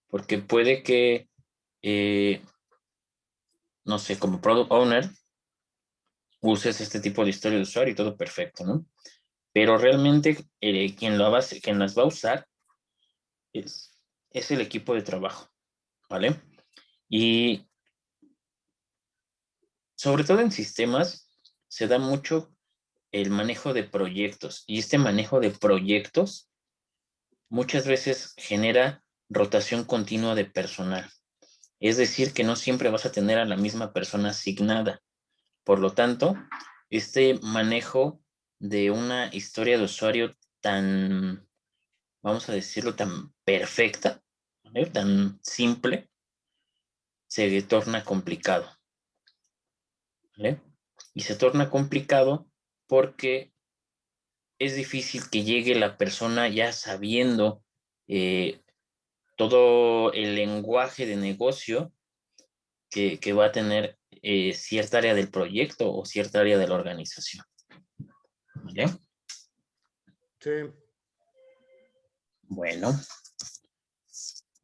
Porque puede que, no sé, como product owner, uses este tipo de historia de usuario y todo perfecto, ¿no? Pero realmente quien las va a usar es el equipo de trabajo, ¿vale? Y sobre todo en sistemas se da mucho el manejo de proyectos y este manejo de proyectos muchas veces genera rotación continua de personal. Es decir, que no siempre vas a tener a la misma persona asignada. Por lo tanto, este manejo de una historia de usuario tan, vamos a decirlo, tan perfecta, ¿vale? Tan simple, se torna complicado, ¿vale? Y se torna complicado porque es difícil que llegue la persona ya sabiendo todo el lenguaje de negocio que va a tener cierta área del proyecto o cierta área de la organización. ¿Vale? Sí. Bueno,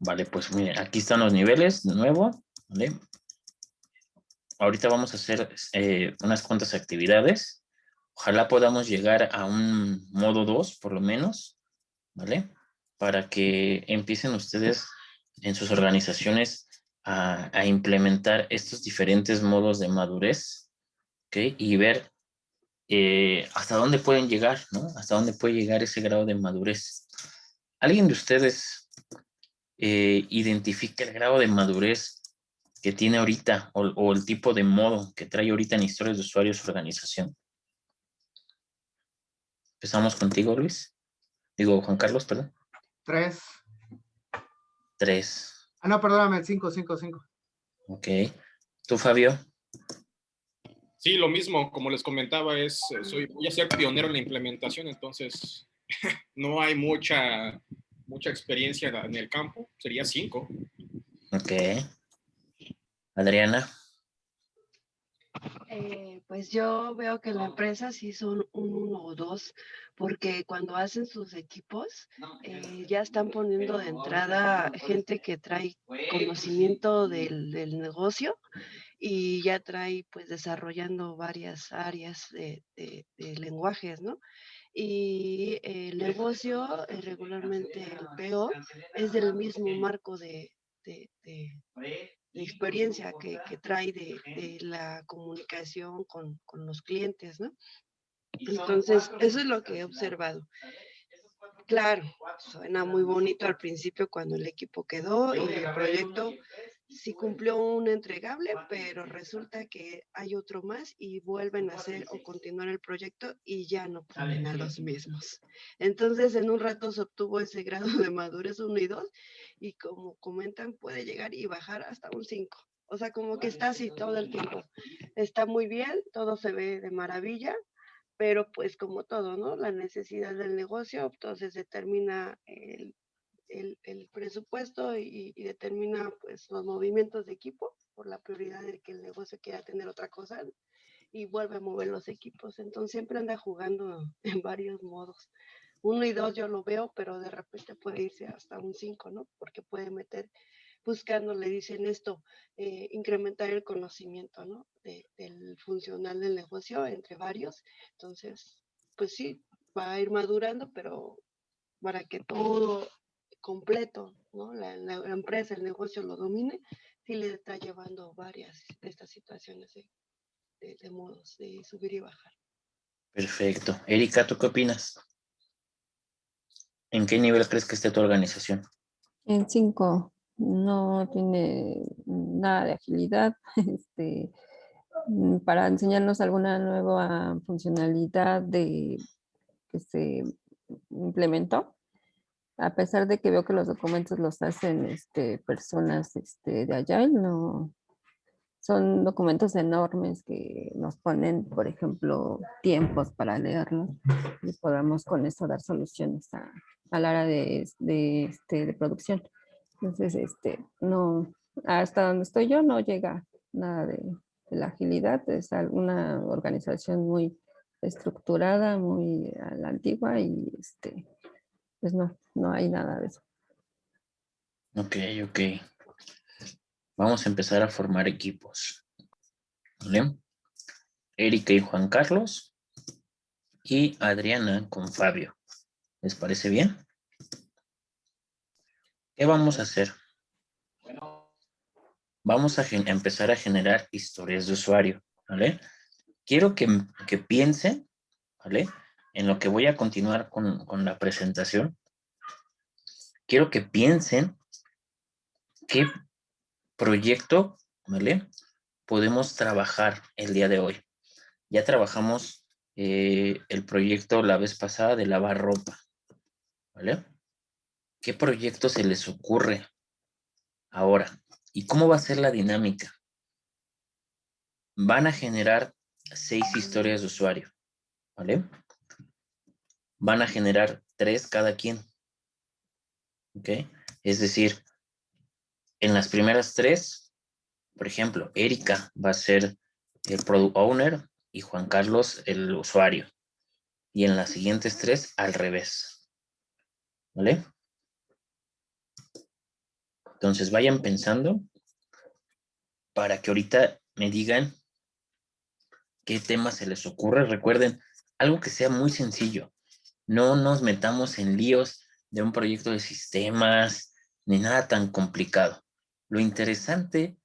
vale, pues miren, aquí están los niveles de nuevo, ¿vale? Ahorita vamos a hacer unas cuantas actividades. Ojalá podamos llegar a un modo 2, por lo menos, ¿vale? Para que empiecen ustedes en sus organizaciones a implementar estos diferentes modos de madurez, ¿ok? Y ver hasta dónde pueden llegar, ¿no? Hasta dónde puede llegar ese grado de madurez. ¿Alguien de ustedes identifica el grado de madurez que tiene ahorita o el tipo de modo que trae ahorita en historias de usuarios su organización? Empezamos contigo, Luis. Digo, Juan Carlos, perdón. 3. 3. Ah, no, perdóname, 5. Ok. ¿Tú, Fabio? Sí, lo mismo, como les comentaba, voy a ser pionero en la implementación, entonces no hay mucha experiencia en el campo, sería 5. Ok. Adriana. Pues yo veo que la empresa sí son 1 o 2, porque cuando hacen sus equipos ya están poniendo de entrada gente que trae conocimiento del negocio y ya trae pues desarrollando varias áreas de lenguajes, ¿no? Y el negocio, regularmente el PO, es del mismo marco de experiencia que trae de la comunicación con los clientes, ¿no? Entonces, eso es lo que he observado. Claro, suena muy bonito al principio cuando el equipo quedó y el proyecto sí cumplió un entregable, pero resulta que hay otro más y vuelven a hacer o continuar el proyecto y ya no ponen a los mismos. Entonces, en un rato se obtuvo ese grado de madurez 1 y 2 y como comentan, puede llegar y bajar hasta un 5. O sea, como que está así todo el tiempo. Está muy bien, todo se ve de maravilla, pero pues como todo, ¿no? La necesidad del negocio, entonces determina el presupuesto y determina pues los movimientos de equipo por la prioridad de que el negocio quiera tener otra cosa y vuelve a mover los equipos. Entonces siempre anda jugando en varios modos. 1 y 2 yo lo veo, pero de repente puede irse hasta un 5, ¿no? Porque puede meter, buscando, le dicen esto, incrementar el conocimiento, ¿no? Del funcional del negocio entre varios. Entonces, pues sí, va a ir madurando, pero para que todo completo, ¿no? La empresa, el negocio lo domine, sí le está llevando varias de estas situaciones. ¿Sí? de modos de subir y bajar. Perfecto. Erika, ¿tú qué opinas? ¿En qué nivel crees que esté tu organización? En 5 no tiene nada de agilidad. Para enseñarnos alguna nueva funcionalidad que se implementó, a pesar de que veo que los documentos los hacen personas de Agile, no, son documentos enormes que nos ponen, por ejemplo, tiempos para leerlos y podamos con eso dar soluciones a la hora de producción. Entonces, no, hasta donde estoy yo no llega nada de la agilidad, es una organización muy estructurada, muy a la antigua y pues no hay nada de eso. Ok. Vamos a empezar a formar equipos. ¿Vale? Erika y Juan Carlos y Adriana con Fabio. ¿Les parece bien? ¿Qué vamos a hacer? Vamos a empezar a generar historias de usuario, ¿vale? Quiero que piensen, ¿vale? En lo que voy a continuar con la presentación. Quiero que piensen qué proyecto, ¿vale? Podemos trabajar el día de hoy. Ya trabajamos el proyecto la vez pasada de lavar ropa, ¿vale? ¿Qué proyecto se les ocurre ahora? ¿Y cómo va a ser la dinámica? Van a generar 6 historias de usuario, ¿vale? Van a generar 3 cada quien, ¿ok? Es decir, en las primeras 3, por ejemplo, Erika va a ser el product owner y Juan Carlos el usuario. Y en las siguientes 3, al revés, ¿vale? Entonces vayan pensando para que ahorita me digan qué tema se les ocurre. Recuerden, algo que sea muy sencillo. No nos metamos en líos de un proyecto de sistemas ni nada tan complicado. Lo interesante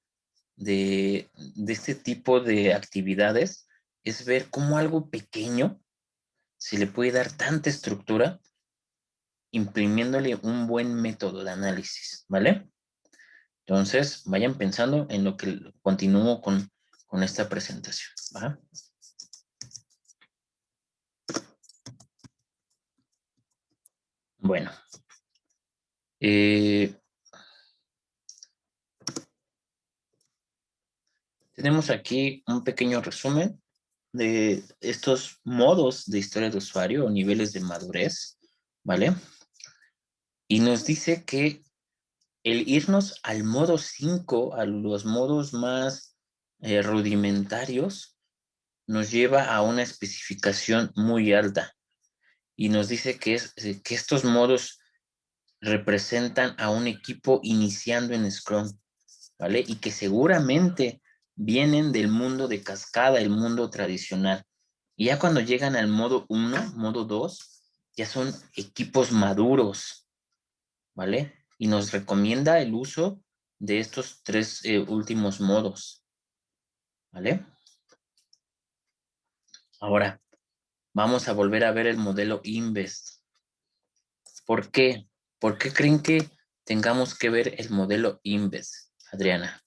de este tipo de actividades es ver cómo algo pequeño se le puede dar tanta estructura imprimiéndole un buen método de análisis, ¿vale? Entonces, vayan pensando en lo que continúo con esta presentación, ¿va? Bueno. Tenemos aquí un pequeño resumen de estos modos de historia de usuario o niveles de madurez, ¿vale? Y nos dice que el irnos al modo 5, a los modos más rudimentarios, nos lleva a una especificación muy alta. Y nos dice que estos modos representan a un equipo iniciando en Scrum, ¿vale? Y que seguramente vienen del mundo de cascada, el mundo tradicional. Y ya cuando llegan al modo 1, modo 2, ya son equipos maduros, ¿vale? Y nos recomienda el uso de estos 3 últimos modos, ¿vale? Ahora, vamos a volver a ver el modelo Invest. ¿Por qué? ¿Por qué creen que tengamos que ver el modelo Invest, Adriana?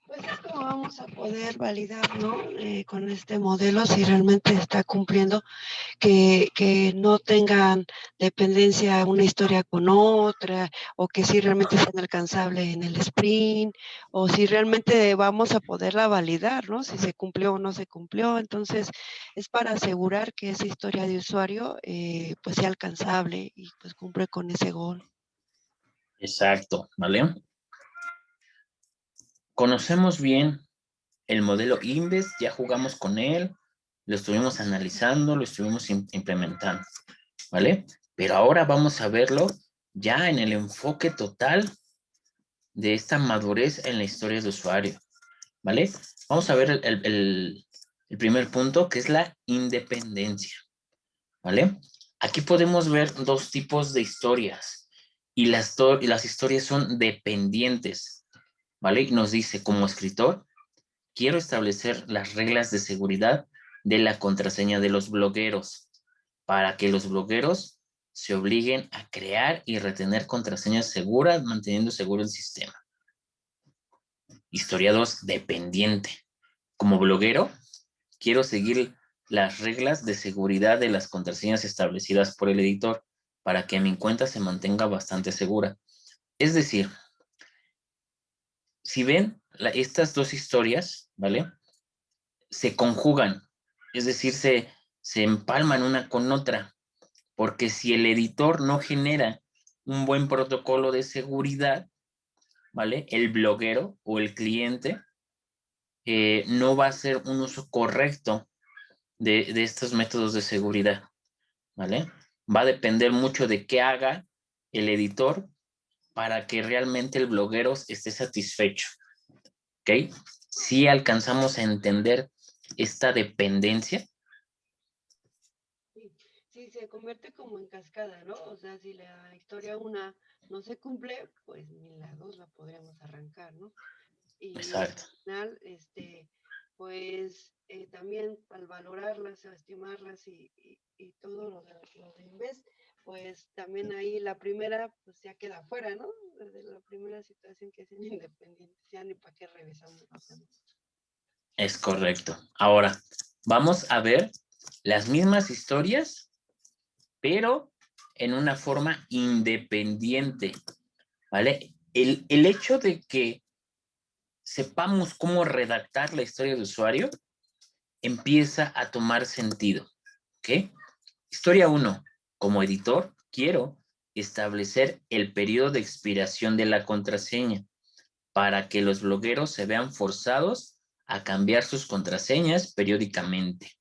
Pues es como vamos a poder validar, ¿no? Con este modelo si realmente está cumpliendo, que no tengan dependencia una historia con otra, o que si realmente sea alcanzable en el sprint, o si realmente vamos a poderla validar, ¿no? Si se cumplió o no se cumplió. Entonces, es para asegurar que esa historia de usuario pues sea alcanzable y pues cumple con ese gol. Exacto, ¿vale? Conocemos bien el modelo Invest, ya jugamos con él, lo estuvimos analizando, lo estuvimos implementando, ¿vale? Pero ahora vamos a verlo ya en el enfoque total de esta madurez en la historia de usuario, ¿vale? Vamos a ver el primer punto, que es la independencia, ¿vale? Aquí podemos ver 2 tipos de historias y las historias son dependientes, ¿vale? Y nos dice, como escritor, quiero establecer las reglas de seguridad de la contraseña de los blogueros para que los blogueros se obliguen a crear y retener contraseñas seguras, manteniendo seguro el sistema. Historia 2, dependiente. Como bloguero, quiero seguir las reglas de seguridad de las contraseñas establecidas por el editor para que mi cuenta se mantenga bastante segura. Es decir, si ven estas dos historias, ¿vale? Se conjugan, es decir, se empalman una con otra, porque si el editor no genera un buen protocolo de seguridad, ¿vale? El bloguero o el cliente no va a hacer un uso correcto de estos métodos de seguridad, ¿vale? Va a depender mucho de qué haga el editor para que realmente el bloguero esté satisfecho, ¿ok? Si alcanzamos a entender esta dependencia. Sí, se convierte como en cascada, ¿no? O sea, si la historia 1 no se cumple, pues ni la 2 la podríamos arrancar, ¿no? Y Exacto. al final, pues también al valorarlas, a estimarlas y todo lo de Inves, pues también ahí la primera, pues ya queda fuera, ¿no? Desde la primera situación que es independiente, ya ni para qué revisamos los demás. Es correcto. Ahora, vamos a ver las mismas historias, pero en una forma independiente, ¿vale? El hecho de que sepamos cómo redactar la historia de usuario empieza a tomar sentido, ¿ok? Historia 1. Como editor, quiero establecer el periodo de expiración de la contraseña para que los blogueros se vean forzados a cambiar sus contraseñas periódicamente.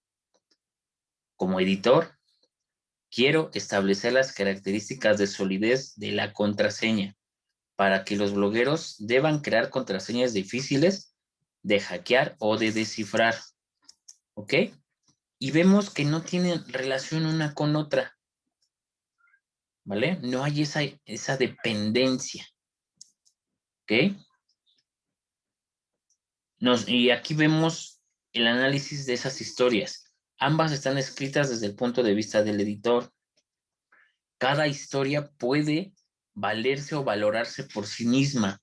Como editor, quiero establecer las características de solidez de la contraseña para que los blogueros deban crear contraseñas difíciles de hackear o de descifrar. ¿Ok? Y vemos que no tienen relación una con otra. ¿Vale? No hay esa dependencia. ¿Ok? Y aquí vemos el análisis de esas historias. Ambas están escritas desde el punto de vista del editor. Cada historia puede valerse o valorarse por sí misma.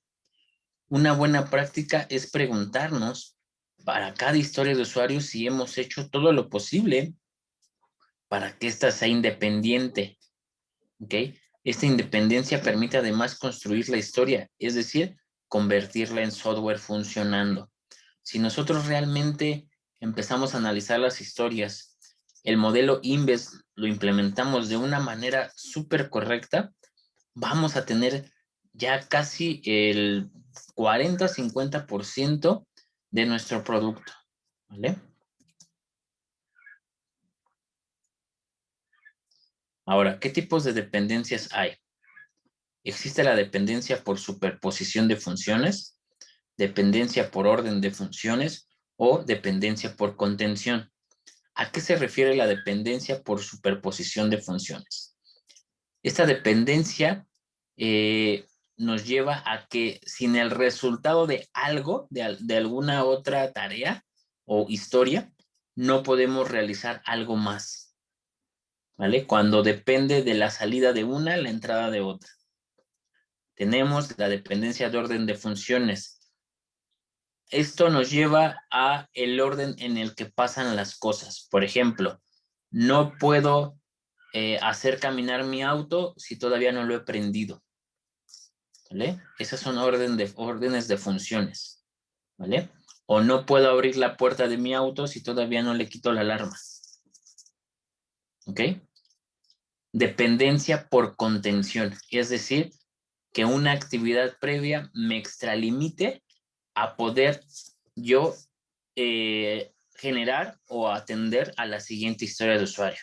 Una buena práctica es preguntarnos para cada historia de usuario si hemos hecho todo lo posible para que ésta sea independiente. ¿Ok? Esta independencia permite además construir la historia, es decir, convertirla en software funcionando. Si nosotros realmente empezamos a analizar las historias, el modelo Inves lo implementamos de una manera súper correcta, vamos a tener ya casi el 40-50% de nuestro producto, ¿vale? Ahora, ¿qué tipos de dependencias hay? Existe la dependencia por superposición de funciones, dependencia por orden de funciones o dependencia por contención. ¿A qué se refiere la dependencia por superposición de funciones? Esta dependencia nos lleva a que sin el resultado de algo, de alguna otra tarea o historia, no podemos realizar algo más, ¿vale? Cuando depende de la salida de una, la entrada de otra. Tenemos la dependencia de orden de funciones. Esto nos lleva a el orden en el que pasan las cosas. Por ejemplo, no puedo hacer caminar mi auto si todavía no lo he prendido, ¿vale? Esas son órdenes de funciones, ¿vale? O no puedo abrir la puerta de mi auto si todavía no le quito la alarma, ¿ok? Dependencia por contención, es decir, que una actividad previa me extralimite a poder yo generar o atender a la siguiente historia de usuario,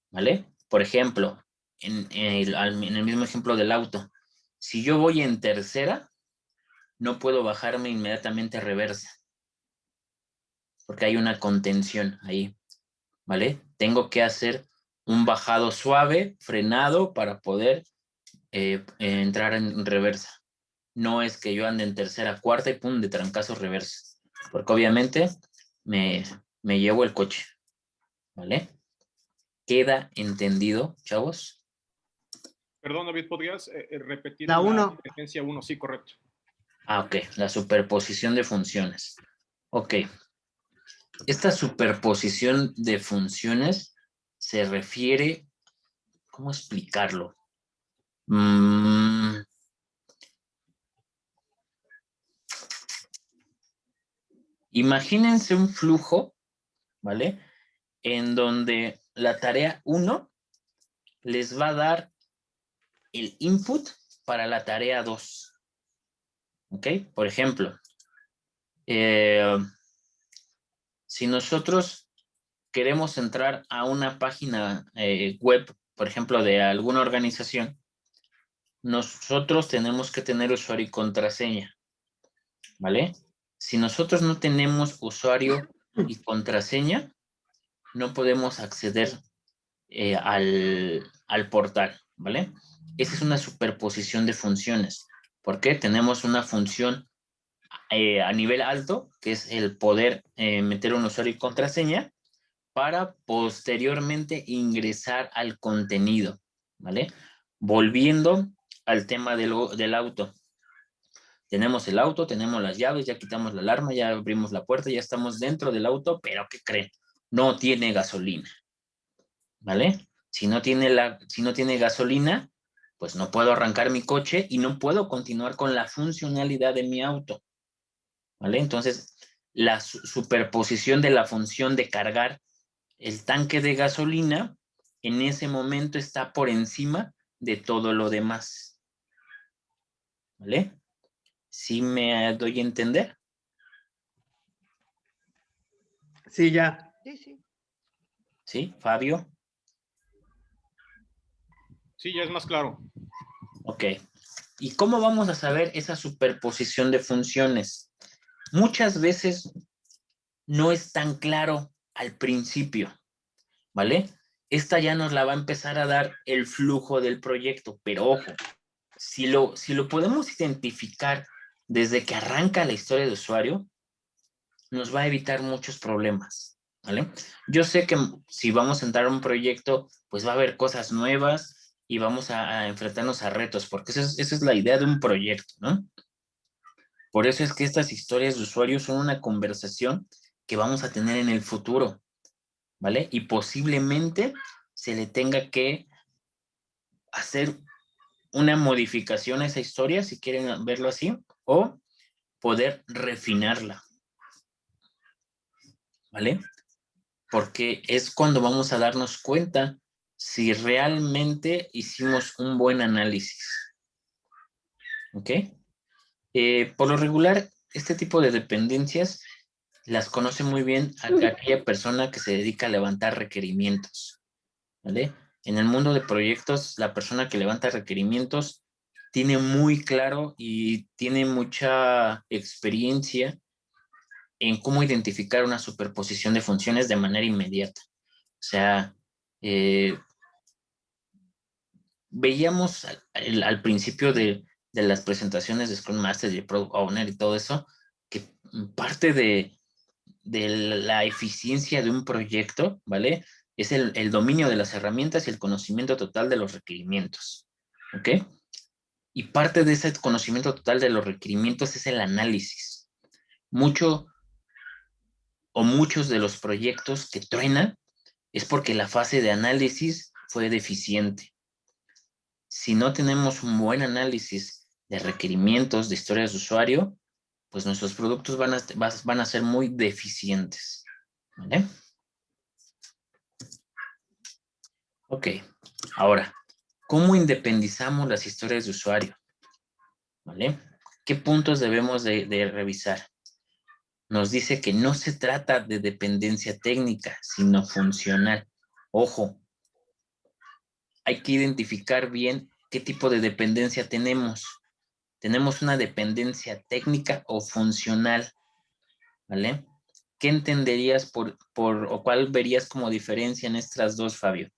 ¿vale? Por ejemplo, en el mismo ejemplo del auto, si yo voy en tercera, no puedo bajarme inmediatamente a reversa, porque hay una contención ahí, ¿vale? Tengo que hacer un bajado suave, frenado, para poder entrar en reversa, no es que yo ande en tercera, cuarta y pum, de trancazo reversa. Porque obviamente me llevo el coche. ¿Vale? ¿Queda entendido, chavos? Perdón, David, ¿podrías repetir La 1. dependencia 1? Sí, correcto. Ah, ok. La superposición de funciones. Ok. Esta superposición de funciones se refiere, ¿cómo explicarlo? Imagínense un flujo, ¿vale? En donde la tarea 1 les va a dar el input para la tarea 2. ¿Ok? Por ejemplo, si nosotros queremos entrar a una página web, por ejemplo, de alguna organización, nosotros tenemos que tener usuario y contraseña, ¿vale? Si nosotros no tenemos usuario y contraseña, no podemos acceder al portal, ¿vale? Esa es una superposición de funciones. ¿Por qué? Tenemos una función a nivel alto, que es el poder meter un usuario y contraseña para posteriormente ingresar al contenido, ¿vale? Volviendo al tema del auto. Tenemos el auto, tenemos las llaves, ya quitamos la alarma, ya abrimos la puerta, ya estamos dentro del auto, pero ¿qué creen? No tiene gasolina, ¿vale? Si no tiene gasolina, pues no puedo arrancar mi coche y no puedo continuar con la funcionalidad de mi auto, ¿vale? Entonces, la superposición de la función de cargar el tanque de gasolina en ese momento está por encima de todo lo demás, ¿vale? ¿Sí me doy a entender? Sí, ya. Sí, sí. ¿Sí, Fabio? Sí, ya es más claro. Ok. ¿Y cómo vamos a saber esa superposición de funciones? Muchas veces no es tan claro al principio, ¿vale? Esta ya nos la va a empezar a dar el flujo del proyecto, pero ojo, si lo podemos identificar desde que arranca la historia de usuario, nos va a evitar muchos problemas, ¿vale? Yo sé que si vamos a entrar a un proyecto, pues va a haber cosas nuevas y vamos a enfrentarnos a retos, porque esa es la idea de un proyecto, ¿no? Por eso es que estas historias de usuario son una conversación que vamos a tener en el futuro, ¿vale? Y posiblemente se le tenga que hacer una modificación a esa historia, si quieren verlo así, o poder refinarla, ¿vale? Porque es cuando vamos a darnos cuenta si realmente hicimos un buen análisis, ¿ok? Por lo regular, este tipo de dependencias las conoce muy bien aquella persona que se dedica a levantar requerimientos, ¿vale? En el mundo de proyectos, la persona que levanta requerimientos tiene muy claro y tiene mucha experiencia en cómo identificar una superposición de funciones de manera inmediata. O sea, veíamos al principio de las presentaciones de Scrum Master y Product Owner y todo eso, que parte de la eficiencia de un proyecto, ¿vale? Es el dominio de las herramientas y el conocimiento total de los requerimientos, ¿ok? Y parte de ese conocimiento total de los requerimientos es el análisis. Muchos de los proyectos que truenan es porque la fase de análisis fue deficiente. Si no tenemos un buen análisis de requerimientos, de historias de usuario, pues nuestros productos van a ser muy deficientes, ¿vale? Ok, ahora, ¿cómo independizamos las historias de usuario? ¿Vale? ¿Qué puntos debemos de revisar? Nos dice que no se trata de dependencia técnica, sino funcional. Ojo, hay que identificar bien qué tipo de dependencia tenemos. ¿Tenemos una dependencia técnica o funcional? ¿Vale? ¿Qué entenderías o cuál verías como diferencia en estas dos, Fabio?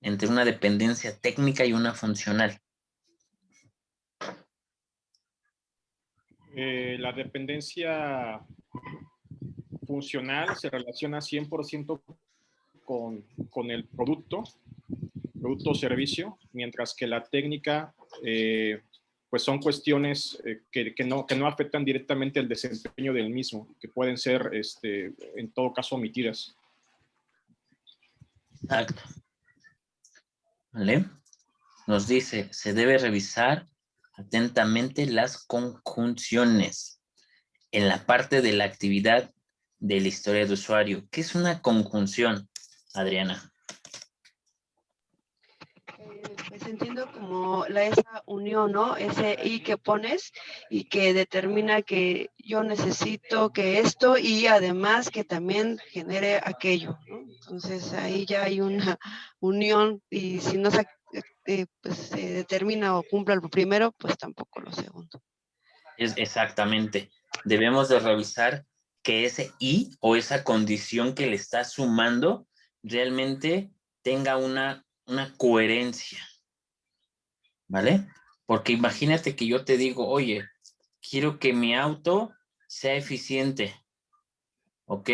Entre una dependencia técnica y una funcional. La dependencia funcional se relaciona 100% con el producto o servicio, mientras que la técnica pues son cuestiones que no afectan directamente el desempeño del mismo, que pueden ser en todo caso omitidas. Exacto. ¿Vale? Nos dice, se debe revisar atentamente las conjunciones en la parte de la actividad de la historia de usuario. ¿Qué es una conjunción, Adriana? Pues entiendo como esa unión, ¿no? Ese y que pones y que determina que yo necesito que esto y además que también genere aquello, ¿no? Entonces ahí ya hay una unión y si no pues, se determina o cumple lo primero, pues tampoco lo segundo. Exactamente. Debemos de revisar que ese y o esa condición que le está sumando realmente tenga una coherencia. ¿Vale? Porque imagínate que yo te digo, oye, quiero que mi auto sea eficiente. Ok,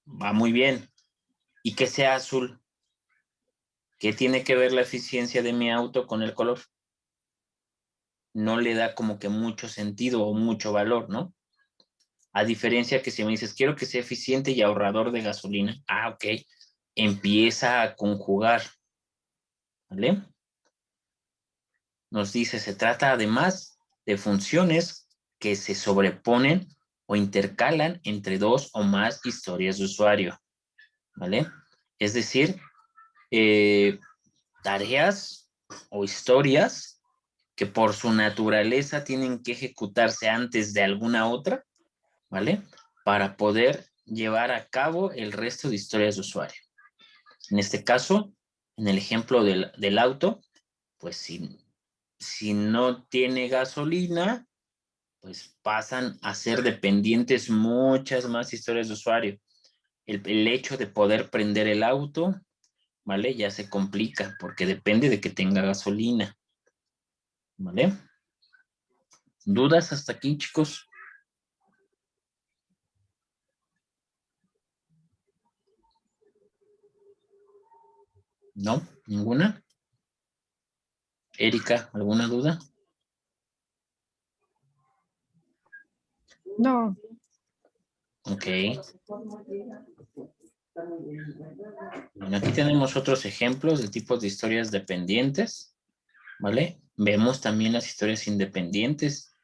va muy bien. Y que sea azul. ¿Qué tiene que ver la eficiencia de mi auto con el color? No le da como que mucho sentido o mucho valor, ¿no? A diferencia que si me dices, quiero que sea eficiente y ahorrador de gasolina. Ah, ok. Empieza a conjugar. ¿Vale? Nos dice, se trata además de funciones que se sobreponen o intercalan entre dos o más historias de usuario. ¿Vale? Es decir, tareas o historias que por su naturaleza tienen que ejecutarse antes de alguna otra, ¿vale? Para poder llevar a cabo el resto de historias de usuario. En este caso, en el ejemplo del auto, pues si no tiene gasolina, pues pasan a ser dependientes muchas más historias de usuario. El hecho de poder prender el auto, ¿vale? Ya se complica porque depende de que tenga gasolina, ¿vale? ¿Dudas hasta aquí, chicos? ¿No? ¿Ninguna? Erika, ¿alguna duda? No. Ok. Bueno, aquí tenemos otros ejemplos de tipos de historias dependientes, ¿vale? Vemos también las historias independientes.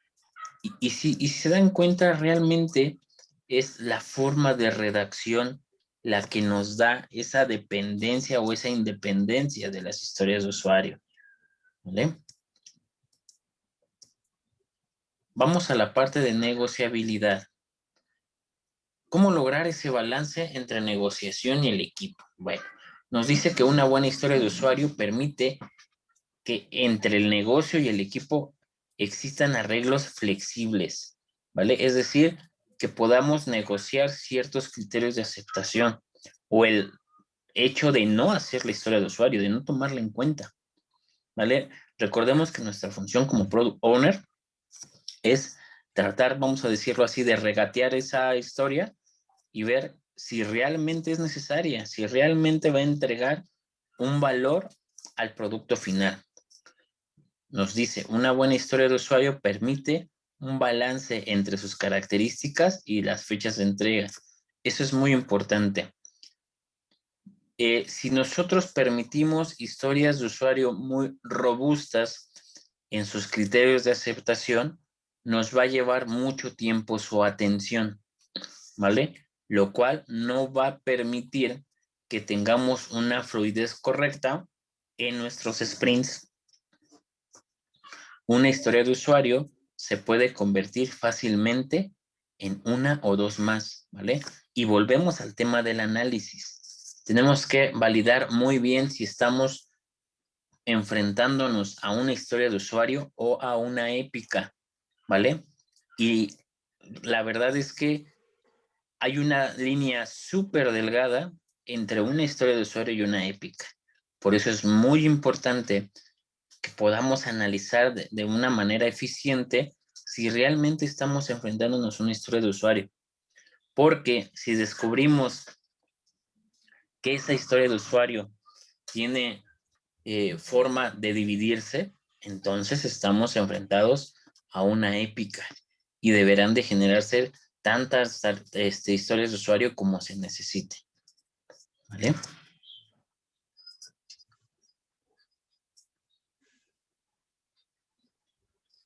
Y si se dan cuenta, realmente es la forma de redacción la que nos da esa dependencia o esa independencia de las historias de usuario, ¿vale? Vamos a la parte de negociabilidad. ¿Cómo lograr ese balance entre negociación y el equipo? Bueno, nos dice que una buena historia de usuario permite que entre el negocio y el equipo existan arreglos flexibles, ¿vale? Es decir, que podamos negociar ciertos criterios de aceptación o el hecho de no hacer la historia de usuario, de no tomarla en cuenta, ¿vale? Recordemos que nuestra función como Product Owner es tratar, vamos a decirlo así, de regatear esa historia y ver si realmente es necesaria, si realmente va a entregar un valor al producto final. Nos dice, una buena historia de usuario permite un balance entre sus características y las fechas de entrega. Eso es muy importante. Si nosotros permitimos historias de usuario muy robustas en sus criterios de aceptación, nos va a llevar mucho tiempo su atención, ¿vale? Lo cual no va a permitir que tengamos una fluidez correcta en nuestros sprints. Una historia de usuario se puede convertir fácilmente en una o dos más, ¿vale? Y volvemos al tema del análisis. Tenemos que validar muy bien si estamos enfrentándonos a una historia de usuario o a una épica, ¿vale? Y la verdad es que hay una línea súper delgada entre una historia de usuario y una épica. Por eso es muy importante que podamos analizar de una manera eficiente si realmente estamos enfrentándonos a una historia de usuario. Porque si descubrimos que esa historia de usuario tiene forma de dividirse, entonces estamos enfrentados a una épica y deberán de generarse tantas historias de usuario como se necesite. ¿Vale?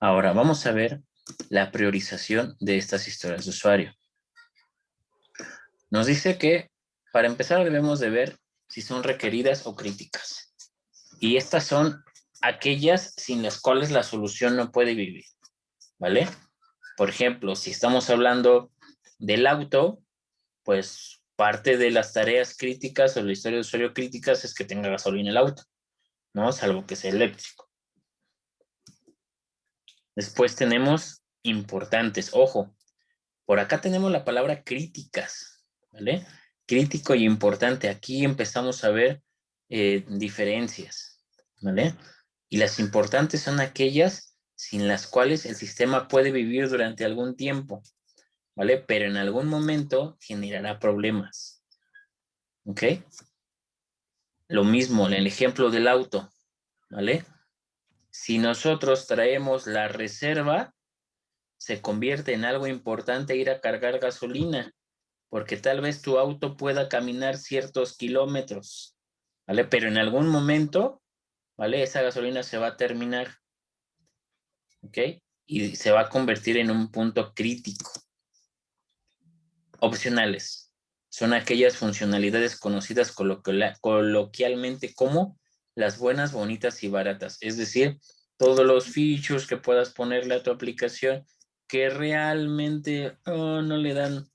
Ahora vamos a ver la priorización de estas historias de usuario. Nos dice que para empezar debemos de ver si son requeridas o críticas. Y estas son aquellas sin las cuales la solución no puede vivir. ¿Vale? Por ejemplo, si estamos hablando del auto, pues parte de las tareas críticas o la historia de usuario críticas es que tenga gasolina el auto, ¿no? Salvo que sea eléctrico. Después tenemos importantes. Ojo, por acá tenemos la palabra críticas, ¿vale? Crítico y importante. Aquí empezamos a ver diferencias, ¿vale? Y las importantes son aquellas sin las cuales el sistema puede vivir durante algún tiempo, ¿vale? Pero en algún momento generará problemas, ¿ok? Lo mismo en el ejemplo del auto, ¿vale? Si nosotros traemos la reserva, se convierte en algo importante ir a cargar gasolina, porque tal vez tu auto pueda caminar ciertos kilómetros, ¿vale? Pero en algún momento, ¿vale? Esa gasolina se va a terminar, ¿ok? Y se va a convertir en un punto crítico. Opcionales. Son aquellas funcionalidades conocidas coloquialmente como las buenas, bonitas y baratas. Es decir, todos los features que puedas ponerle a tu aplicación que realmente no le dan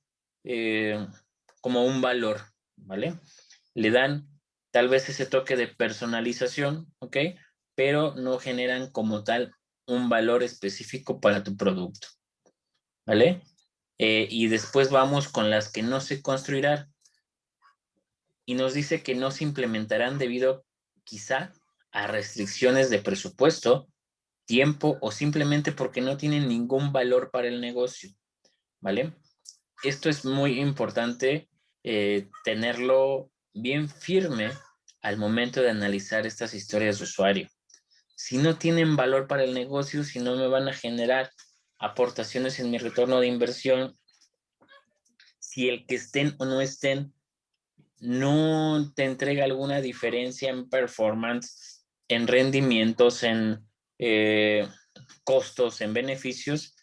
como un valor, ¿vale? Le dan tal vez ese toque de personalización, ¿ok? Pero no generan como tal un valor específico para tu producto, ¿vale? Y después vamos con las que no se construirán y nos dice que no se implementarán debido quizá a restricciones de presupuesto, tiempo o simplemente porque no tienen ningún valor para el negocio, ¿vale? Esto es muy importante tenerlo bien firme al momento de analizar estas historias de usuario. Si no tienen valor para el negocio, si no me van a generar aportaciones en mi retorno de inversión, si el que estén o no estén no te entrega alguna diferencia en performance, en rendimientos, en costos, en beneficios,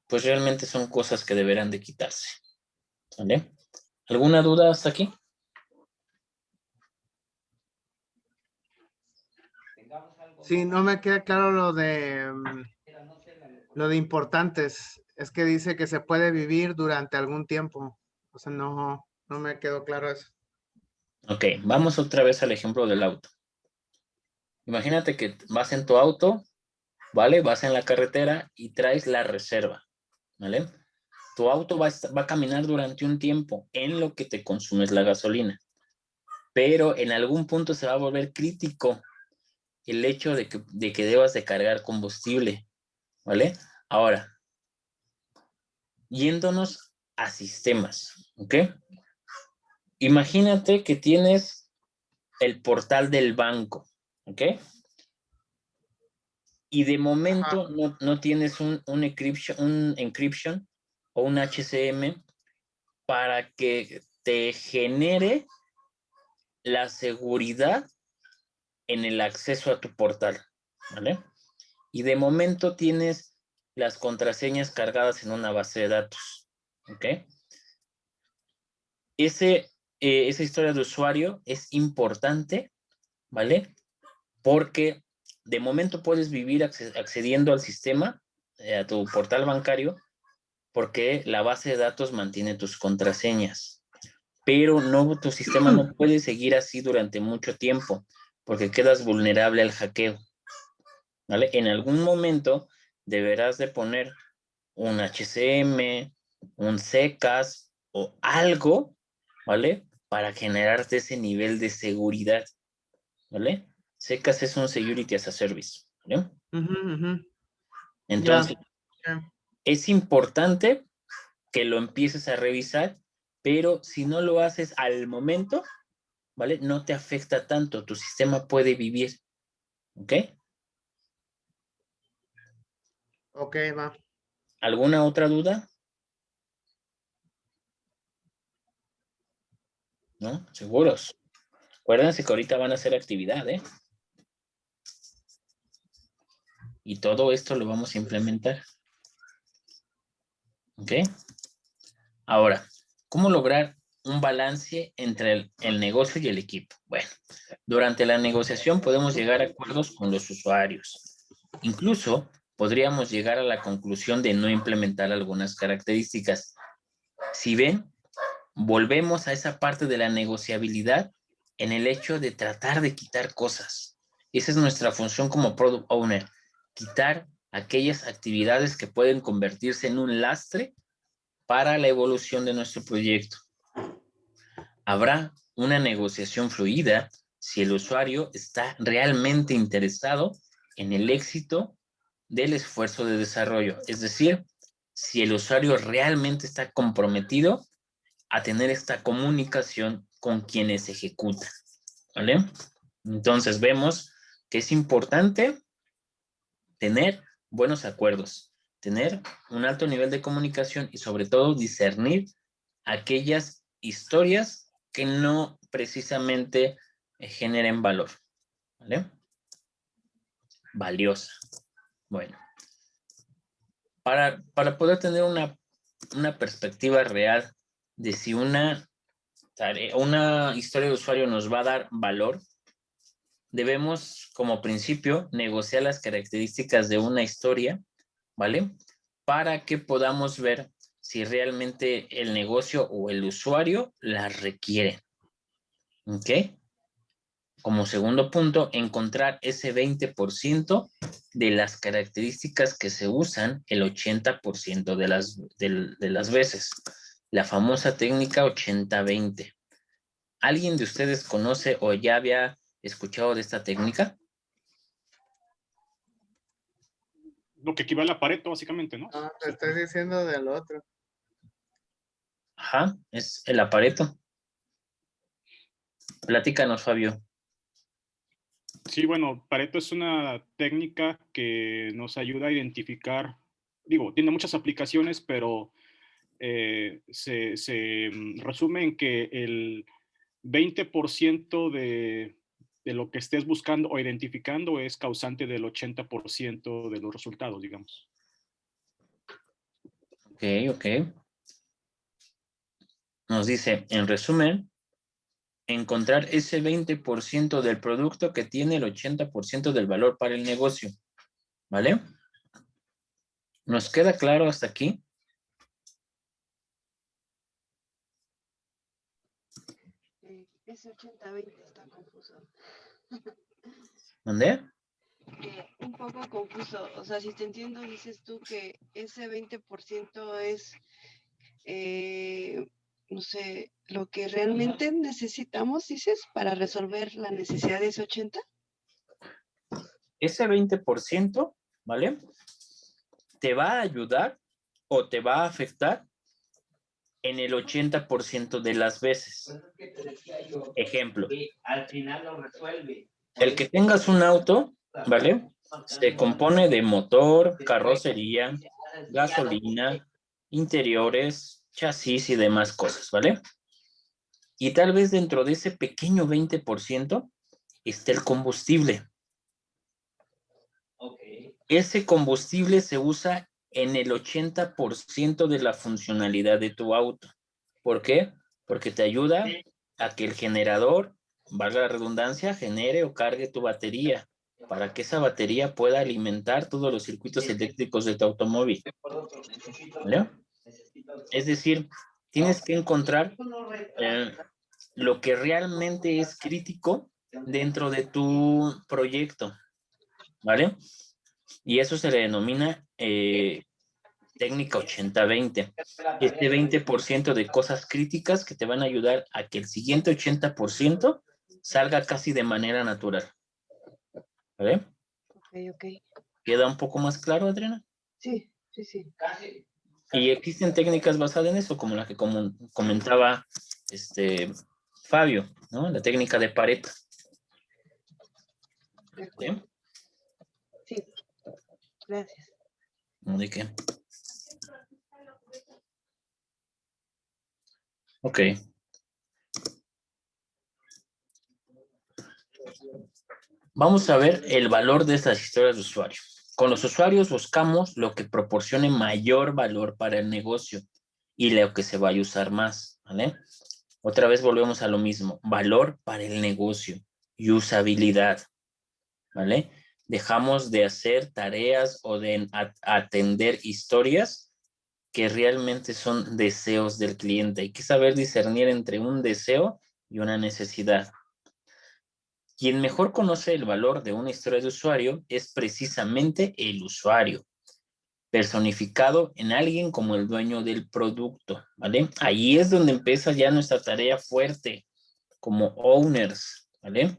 pues realmente son cosas que deberán de quitarse. ¿Vale? ¿Alguna duda hasta aquí? Sí, no me queda claro lo de importantes. Es que dice que se puede vivir durante algún tiempo. O sea, no me quedó claro eso. Ok, vamos otra vez al ejemplo del auto. Imagínate que vas en tu auto, ¿vale? Vas en la carretera y traes la reserva, ¿vale? Tu auto va a caminar durante un tiempo en lo que te consumes la gasolina, pero en algún punto se va a volver crítico el hecho de que debas de cargar combustible, ¿vale? Ahora, yéndonos a sistemas, ¿ok? Imagínate que tienes el portal del banco, ¿ok? Y de momento no tienes un encryption o un HCM para que te genere la seguridad en el acceso a tu portal, ¿vale? Y de momento tienes las contraseñas cargadas en una base de datos, ¿ok? Esa historia de usuario es importante, ¿vale? Porque de momento puedes vivir accediendo al sistema, a tu portal bancario, porque la base de datos mantiene tus contraseñas. Pero no, tu sistema no puede seguir así durante mucho tiempo, porque quedas vulnerable al hackeo, ¿vale? En algún momento deberás de poner un HCM, un secas o algo, ¿vale? Para generarte ese nivel de seguridad, ¿vale? Secas es un Security as a Service, ¿vale? Ujú, ujú. Entonces, Ya. Es importante que lo empieces a revisar, pero si no lo haces al momento, ¿vale? No te afecta tanto, tu sistema puede vivir, ¿ok? Ok, va. ¿Alguna otra duda? ¿No? ¿Seguros? Acuérdense que ahorita van a hacer actividad, ¿eh? Y todo esto lo vamos a implementar. ¿Ok? Ahora, ¿cómo lograr un balance entre el negocio y el equipo? Bueno, durante la negociación podemos llegar a acuerdos con los usuarios. Incluso podríamos llegar a la conclusión de no implementar algunas características. Si ven, volvemos a esa parte de la negociabilidad en el hecho de tratar de quitar cosas. Esa es nuestra función como Product Owner, quitar aquellas actividades que pueden convertirse en un lastre para la evolución de nuestro proyecto. Habrá una negociación fluida si el usuario está realmente interesado en el éxito del esfuerzo de desarrollo. Es decir, si el usuario realmente está comprometido a tener esta comunicación con quienes ejecutan, ¿vale? Entonces vemos que es importante tener buenos acuerdos, tener un alto nivel de comunicación y sobre todo discernir aquellas historias que no precisamente generen valor, ¿vale? Valiosa. Bueno, para poder tener una perspectiva real de si una historia de usuario nos va a dar valor, debemos, como principio, negociar las características de una historia, ¿vale? Para que podamos ver si realmente el negocio o el usuario las requiere. ¿Ok? Como segundo punto, encontrar ese 20% de las características que se usan el 80% de las veces. La famosa técnica 80-20. ¿Alguien de ustedes conoce o ya había escuchado de esta técnica? Lo que equivale a Pareto, básicamente, ¿no? No, te estoy diciendo del otro. Ajá, es el Pareto. Platícanos, Fabio. Sí, bueno, Pareto es una técnica que nos ayuda a identificar, digo, tiene muchas aplicaciones, pero se resume en que el 20% de lo que estés buscando o identificando es causante del 80% de los resultados, digamos. Ok, ok. Nos dice, en resumen, encontrar ese 20% del producto que tiene el 80% del valor para el negocio. ¿Vale? ¿Nos queda claro hasta aquí? Ese 80-20 está confuso. ¿Dónde? Un poco confuso. O sea, si te entiendo, dices tú que ese 20% es, no sé, lo que realmente necesitamos, dices, para resolver la necesidad de ese 80%. Ese 20%, ¿vale? Te va a ayudar o te va a afectar en el 80% de las veces. Ejemplo. Al final lo resuelve. El que tengas un auto, ¿vale? Se compone de motor, carrocería, gasolina, interiores, chasis y demás cosas, ¿vale? Y tal vez dentro de ese pequeño 20% esté el combustible. Okay. Ese combustible se usa en el 80% de la funcionalidad de tu auto. ¿Por qué? Porque te ayuda a que el generador, valga la redundancia, genere o cargue tu batería para que esa batería pueda alimentar todos los circuitos eléctricos de tu automóvil. ¿Vale? Es decir, tienes que encontrar lo que realmente es crítico dentro de tu proyecto. ¿Vale? Y eso se le denomina técnica 80-20. Este 20% de cosas críticas que te van a ayudar a que el siguiente 80% salga casi de manera natural. ¿Vale? Ok. ¿Queda un poco más claro, Adriana? Sí, Sí, sí. Casi. Y existen técnicas basadas en eso, como la que comentaba Fabio, ¿no? La técnica de Pareto. De acuerdo. ¿Sí? Sí. Gracias. ¿No de qué? Ok. Vamos a ver el valor de estas historias de usuario. Con los usuarios buscamos lo que proporcione mayor valor para el negocio y lo que se vaya a usar más, ¿vale? Otra vez volvemos a lo mismo, valor para el negocio y usabilidad, ¿vale? Dejamos de hacer tareas o de atender historias que realmente son deseos del cliente. Hay que saber discernir entre un deseo y una necesidad. Quien mejor conoce el valor de una historia de usuario es precisamente el usuario, personificado en alguien como el dueño del producto, ¿vale? Ahí es donde empieza ya nuestra tarea fuerte como owners, ¿vale?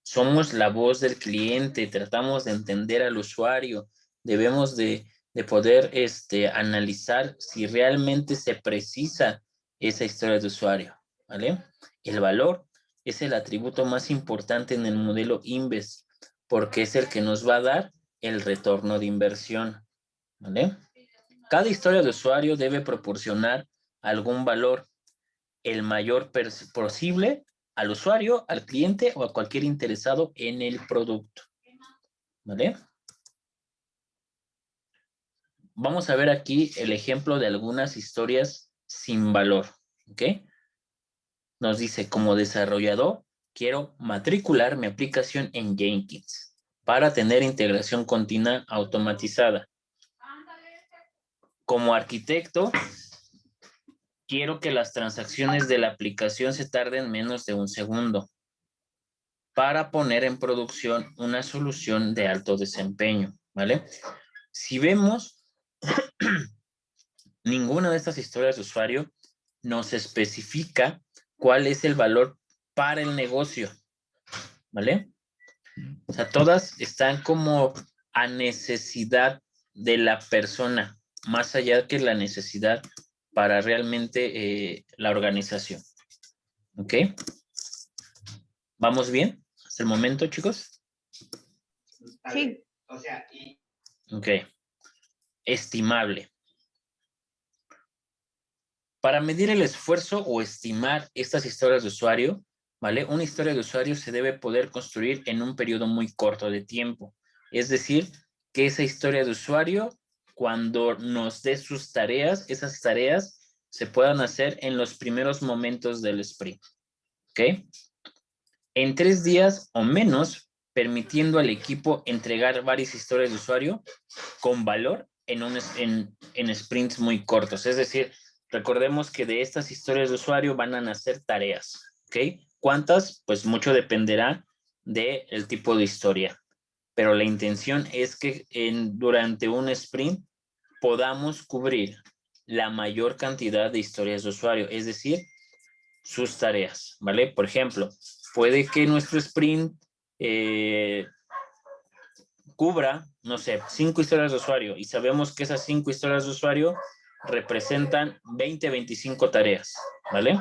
Somos la voz del cliente, tratamos de entender al usuario, debemos de poder analizar si realmente se precisa esa historia de usuario, ¿vale? El valor es el atributo más importante en el modelo Inves, porque es el que nos va a dar el retorno de inversión, ¿vale? Cada historia de usuario debe proporcionar algún valor, el mayor posible, al usuario, al cliente o a cualquier interesado en el producto, ¿vale? Vamos a ver aquí el ejemplo de algunas historias sin valor, ¿ok? Nos dice, como desarrollador, quiero matricular mi aplicación en Jenkins para tener integración continua automatizada. Como arquitecto, quiero que las transacciones de la aplicación se tarden menos de un segundo para poner en producción una solución de alto desempeño, ¿vale? Si vemos, ninguna de estas historias de usuario nos especifica cuál es el valor para el negocio, ¿vale? O sea, todas están como a necesidad de la persona, más allá que la necesidad para realmente la organización, ¿ok? ¿Vamos bien hasta el momento, chicos? Sí. O sea, Ok. Estimable. Para medir el esfuerzo o estimar estas historias de usuario, ¿vale? Una historia de usuario se debe poder construir en un periodo muy corto de tiempo. Es decir, que esa historia de usuario, cuando nos dé sus tareas, esas tareas se puedan hacer en los primeros momentos del sprint, ¿ok? En 3 días o menos, permitiendo al equipo entregar varias historias de usuario con valor en sprints muy cortos. Es decir, recordemos que de estas historias de usuario van a nacer tareas, ¿ok? ¿Cuántas? Pues mucho dependerá del tipo de historia. Pero la intención es que durante un sprint podamos cubrir la mayor cantidad de historias de usuario, es decir, sus tareas, ¿vale? Por ejemplo, puede que nuestro sprint cubra, no sé, 5 historias de usuario y sabemos que esas 5 historias de usuario representan 25 tareas, ¿vale?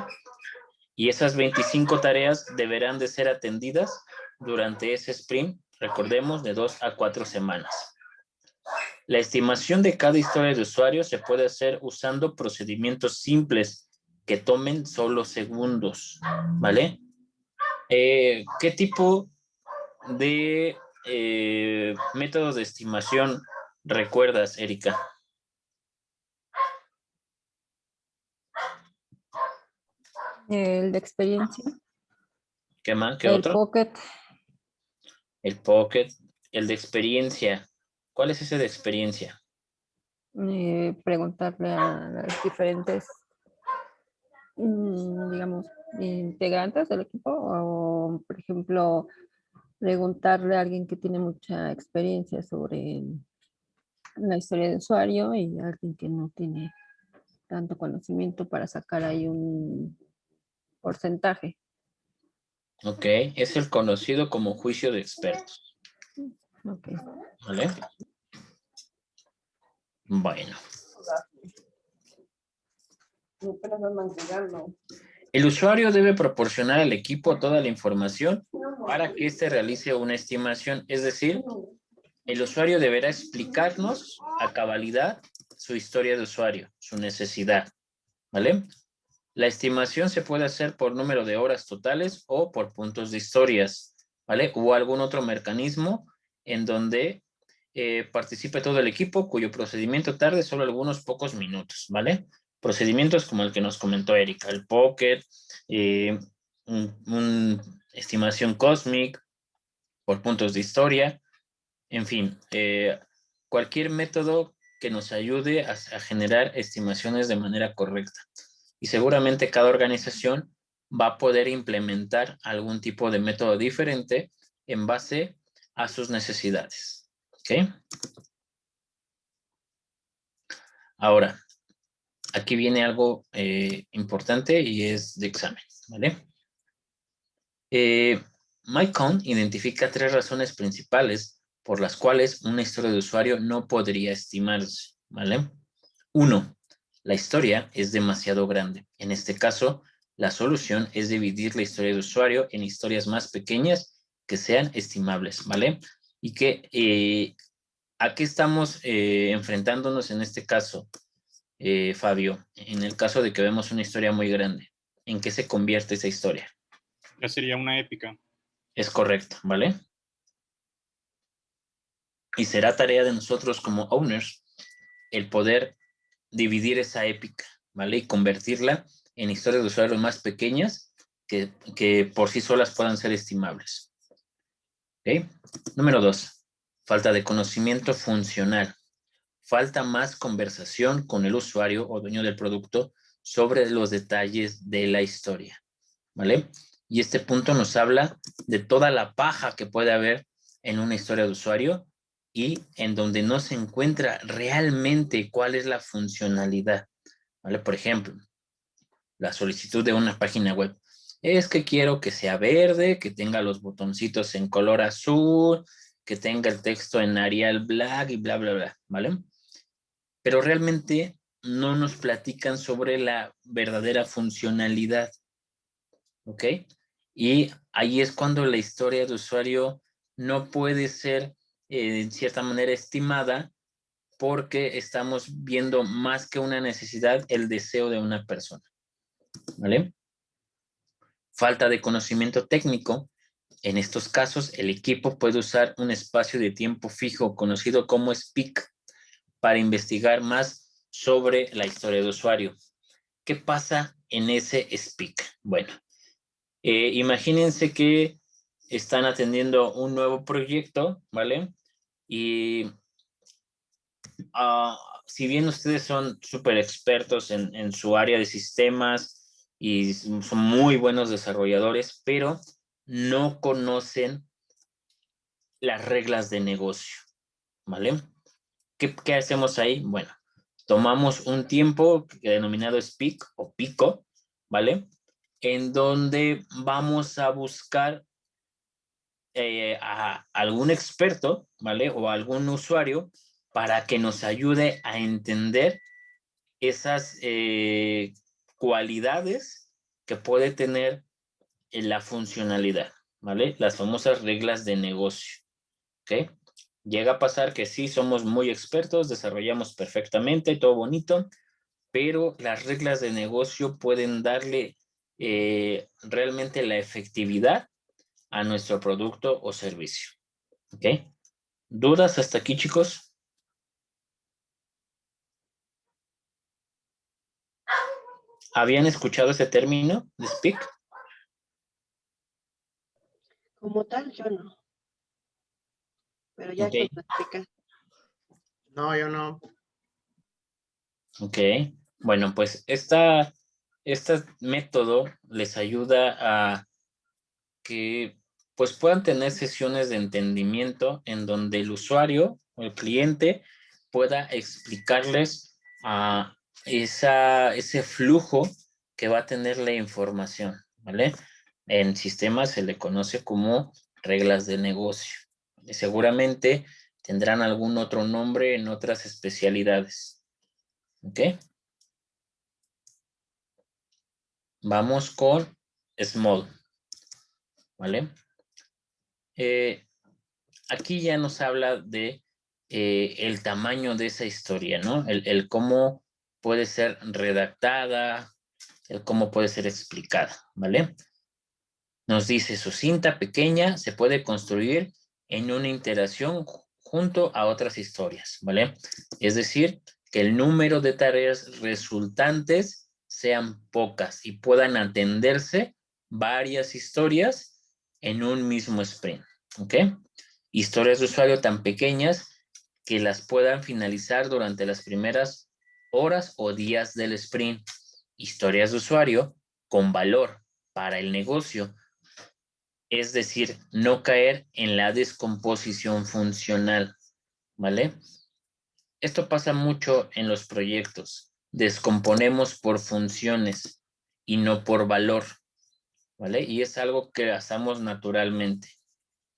Y esas 25 tareas deberán de ser atendidas durante ese sprint, recordemos, de 2 a 4 semanas. La estimación de cada historia de usuario se puede hacer usando procedimientos simples que tomen solo segundos, ¿vale? ¿Qué tipo de métodos de estimación recuerdas, Erika? El de experiencia, ¿Qué más? ¿Qué el otro? Pocket, El Pocket, el de experiencia. ¿Cuál es ese de experiencia? preguntarle a las diferentes, digamos, integrantes del equipo, o por ejemplo, preguntarle a alguien que tiene mucha experiencia sobre la historia de usuario y a alguien que no tiene tanto conocimiento para sacar ahí un porcentaje. Ok, es el conocido como juicio de expertos, Ok. ¿vale? Bueno. El usuario debe proporcionar al equipo toda la información para que éste realice una estimación. Es decir, el usuario deberá explicarnos a cabalidad su historia de usuario, su necesidad, ¿vale? La estimación se puede hacer por número de horas totales o por puntos de historias, ¿vale? O algún otro mecanismo en donde participe todo el equipo cuyo procedimiento tarde solo algunos pocos minutos, ¿vale? Procedimientos como el que nos comentó Erika, el Pocket, estimación Cosmic, por puntos de historia, en fin, cualquier método que nos ayude a generar estimaciones de manera correcta. Y seguramente cada organización va a poder implementar algún tipo de método diferente en base a sus necesidades. ¿Ok? Ahora, aquí viene algo importante y es de examen, ¿vale? Mike Cohn identifica 3 razones principales por las cuales una historia de usuario no podría estimarse, ¿vale? 1. La historia es demasiado grande. En este caso, la solución es dividir la historia de usuario en historias más pequeñas que sean estimables, ¿vale? Y que, ¿a qué estamos enfrentándonos en este caso, Fabio? En el caso de que vemos una historia muy grande, ¿en qué se convierte esa historia? Ya sería una épica. Es correcto, ¿vale? Y será tarea de nosotros como owners el poder dividir esa épica, ¿vale? Y convertirla en historias de usuarios más pequeñas que por sí solas puedan ser estimables. ¿Ok? Número 2, falta de conocimiento funcional. Falta más conversación con el usuario o dueño del producto sobre los detalles de la historia, ¿vale? Y este punto nos habla de toda la paja que puede haber en una historia de usuario y en donde no se encuentra realmente cuál es la funcionalidad, ¿vale? Por ejemplo, la solicitud de una página web. Es que quiero que sea verde, que tenga los botoncitos en color azul, que tenga el texto en Arial Black y bla, bla, bla, ¿vale? Pero realmente no nos platican sobre la verdadera funcionalidad, ¿ok? Y ahí es cuando la historia de usuario no puede ser en cierta manera estimada porque estamos viendo más que una necesidad, el deseo de una persona, ¿vale? Falta de conocimiento técnico. En estos casos, el equipo puede usar un espacio de tiempo fijo conocido como SPIC para investigar más sobre la historia de usuario. ¿Qué pasa en ese SPIC? Bueno, imagínense que están atendiendo un nuevo proyecto, ¿vale? Y si bien ustedes son súper expertos en su área de sistemas y son muy buenos desarrolladores, pero no conocen las reglas de negocio, ¿vale? ¿Qué hacemos ahí? Bueno, tomamos un tiempo denominado SPIC o pico, ¿vale? En donde vamos a buscar a algún experto, ¿vale? O a algún usuario para que nos ayude a entender esas cualidades que puede tener en la funcionalidad, ¿vale? Las famosas reglas de negocio, ¿ok? Llega a pasar que sí somos muy expertos, desarrollamos perfectamente, todo bonito, pero las reglas de negocio pueden darle realmente la efectividad a nuestro producto o servicio, ¿ok? ¿Dudas hasta aquí, chicos? ¿Habían escuchado ese término de SPIC? Como tal, yo no. Pero ya Okay. que lo explica. No, yo no. Ok. Bueno, pues este método les ayuda a que pues puedan tener sesiones de entendimiento en donde el usuario o el cliente pueda explicarles a ese flujo que va a tener la información, ¿vale? En sistemas se le conoce como reglas de negocio. Y seguramente tendrán algún otro nombre en otras especialidades. ¿Ok? Vamos con small. ¿Vale? Aquí ya nos habla de el tamaño de esa historia, ¿no? El cómo puede ser redactada, el cómo puede ser explicada, ¿vale? Nos dice, su cinta pequeña se puede construir en una interacción junto a otras historias, ¿vale? Es decir, que el número de tareas resultantes sean pocas y puedan atenderse varias historias en un mismo sprint, ¿ok? Historias de usuario tan pequeñas que las puedan finalizar durante las primeras horas o días del sprint. Historias de usuario con valor para el negocio, es decir, no caer en la descomposición funcional, ¿vale? Esto pasa mucho en los proyectos. Descomponemos por funciones y no por valor, ¿vale? Y es algo que hacemos naturalmente,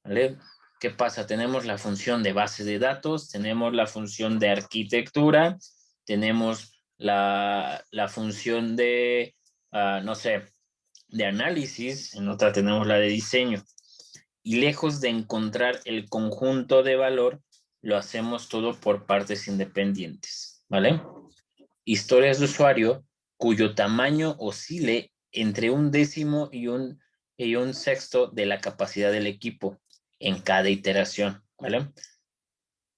¿vale? ¿Qué pasa? Tenemos la función de base de datos, tenemos la función de arquitectura, tenemos la función de, no sé, de análisis, en otra tenemos la de diseño. Y lejos de encontrar el conjunto de valor, lo hacemos todo por partes independientes, ¿vale? Historias de usuario cuyo tamaño oscile entre 1/10 y un sexto de la capacidad del equipo en cada iteración, ¿vale?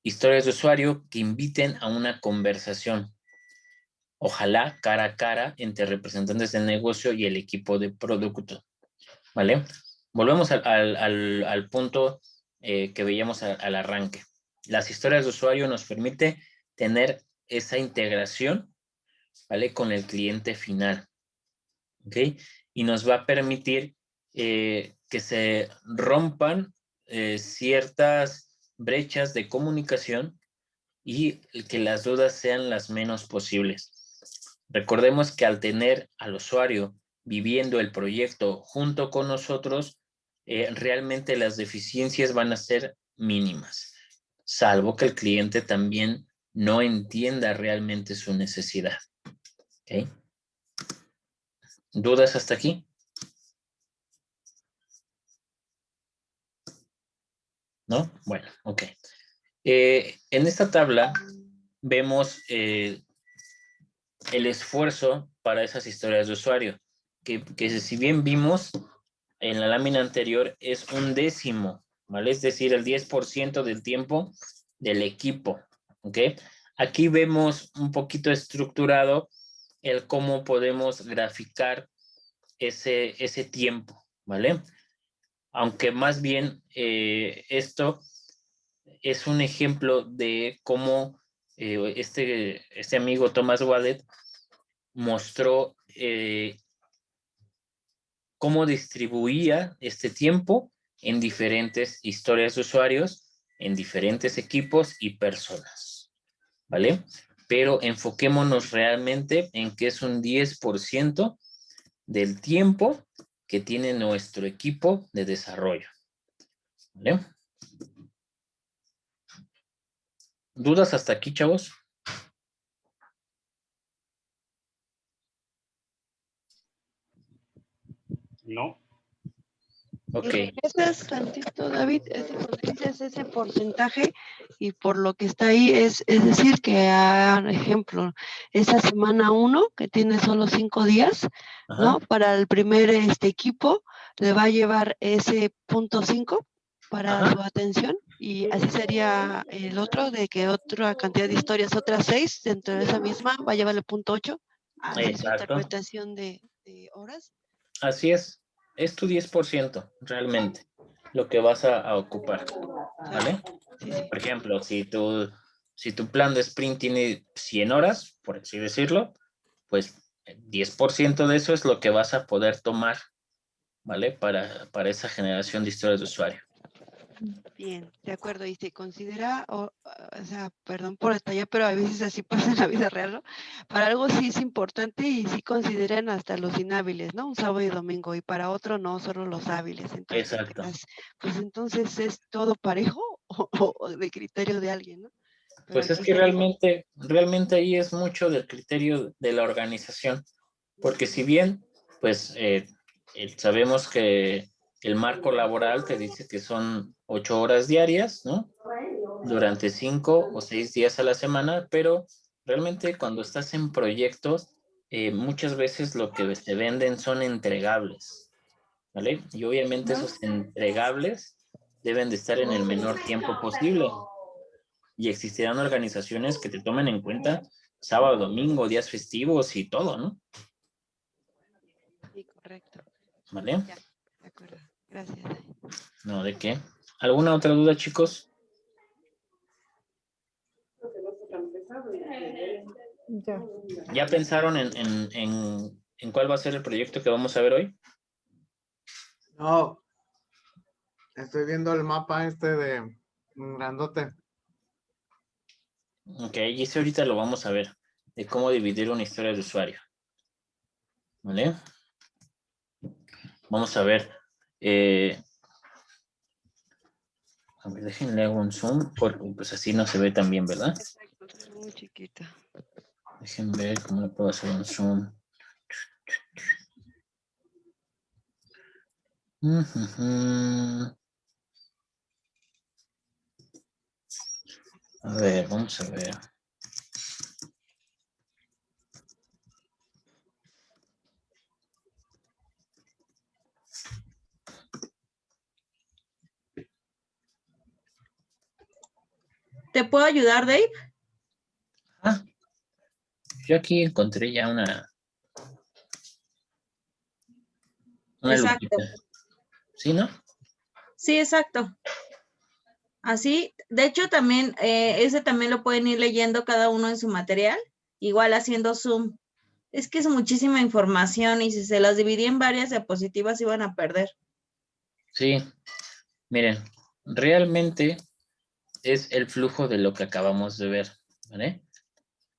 Historias de usuario que inviten a una conversación, ojalá cara a cara entre representantes del negocio y el equipo de producto, ¿vale? Volvemos al punto que veíamos al arranque. Las historias de usuario nos permite tener esa integración, ¿vale? Con el cliente final, ¿ok? Y nos va a permitir que se rompan ciertas brechas de comunicación y que las dudas sean las menos posibles. Recordemos que al tener al usuario viviendo el proyecto junto con nosotros, realmente las deficiencias van a ser mínimas, salvo que el cliente también no entienda realmente su necesidad. ¿Okay? ¿Dudas hasta aquí? ¿No? Bueno, ok. En esta tabla vemos el esfuerzo para esas historias de usuario, que si bien vimos en la lámina anterior es 1/10, ¿vale? Es decir, el 10% del tiempo del equipo, ¿ok? Aquí vemos un poquito estructurado el cómo podemos graficar ese tiempo, ¿vale? Aunque más bien esto es un ejemplo de cómo este amigo Thomas Wallet mostró cómo distribuía este tiempo en diferentes historias de usuarios, en diferentes equipos y personas, ¿vale? Pero enfoquémonos realmente en que es un 10% del tiempo que tiene nuestro equipo de desarrollo, ¿vale? ¿Dudas hasta aquí, chavos? No. Ok. Regresas tantito, David, cuando dices ese porcentaje y por lo que está ahí, es decir, que, por ejemplo, esa semana 1, que tiene solo 5 días, ¿no? Ajá. Para el primer equipo, le va a llevar ese 0.5 para Ajá. su atención, y así sería el otro, de que otra cantidad de historias, otras 6 dentro de esa misma, va a llevarle 0.8. Así es su Exacto. interpretación de horas. Así es tu 10% realmente lo que vas a ocupar, ¿vale? Sí, sí. Por ejemplo, si tu plan de sprint tiene 100 horas, por así decirlo, pues 10% de eso es lo que vas a poder tomar, ¿vale? Para esa generación de historias de usuario. Bien, de acuerdo. Y se considera, o sea, perdón por detallar, pero a veces así pasa en la vida real, ¿no? Para algo sí es importante y sí consideran hasta los inhábiles, ¿no? Un sábado y domingo, y para otro no, solo los hábiles. Entonces, Exacto. pues entonces, ¿es todo parejo o de criterio de alguien, ¿no? Pero Pues es aquí que sería- realmente ahí es mucho del criterio de la organización, porque si bien, pues sabemos que el marco laboral te dice que son 8 horas diarias, ¿no? Durante 5 o 6 días a la semana, pero realmente cuando estás en proyectos, muchas veces lo que te venden son entregables, ¿vale? Y obviamente esos entregables deben de estar en el menor tiempo posible. Y existirán organizaciones que te tomen en cuenta sábado, domingo, días festivos y todo, ¿no? Sí, correcto. ¿Vale? Ya, de acuerdo. Gracias. No, ¿de qué? ¿Alguna otra duda, chicos? Ya. ¿Ya pensaron en cuál va a ser el proyecto que vamos a ver hoy? No, estoy viendo el mapa este de grandote. Ok, y ese ahorita lo vamos a ver, de cómo dividir una historia de usuario. ¿Vale? Vamos a ver. A ver, déjenle hago un zoom, porque pues así no se ve tan bien, ¿verdad? Exacto, es muy chiquita. Déjenme ver cómo le puedo hacer un zoom. A ver, vamos a ver. ¿Te puedo ayudar, Dave? Ah, yo aquí encontré ya una Exacto. lupita. ¿Sí, no? Sí, exacto. Así, de hecho, también, ese también lo pueden ir leyendo cada uno en su material, igual haciendo zoom. Es que es muchísima información y si se las dividí en varias diapositivas iban a perder. Sí. Miren, realmente es el flujo de lo que acabamos de ver, ¿vale?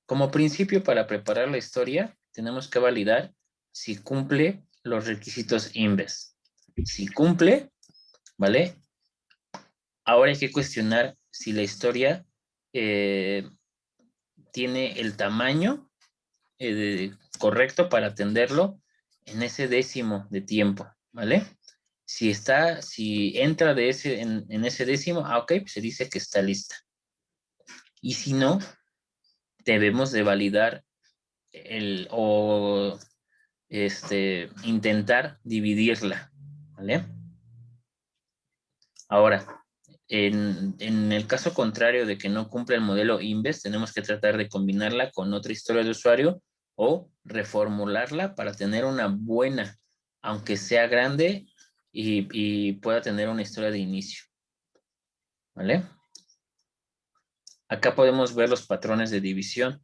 Como principio para preparar la historia, tenemos que validar si cumple los requisitos INVEST. Si cumple, ¿vale? Ahora hay que cuestionar si la historia tiene el tamaño correcto para atenderlo en ese décimo de tiempo, ¿vale? Si entra en ese décimo, ok, pues se dice que está lista. Y si no, debemos de validar intentar dividirla, ¿vale? Ahora, en el caso contrario de que no cumpla el modelo INVEST, tenemos que tratar de combinarla con otra historia de usuario o reformularla para tener una buena, aunque sea grande y pueda tener una historia de inicio, ¿vale? Acá podemos ver los patrones de división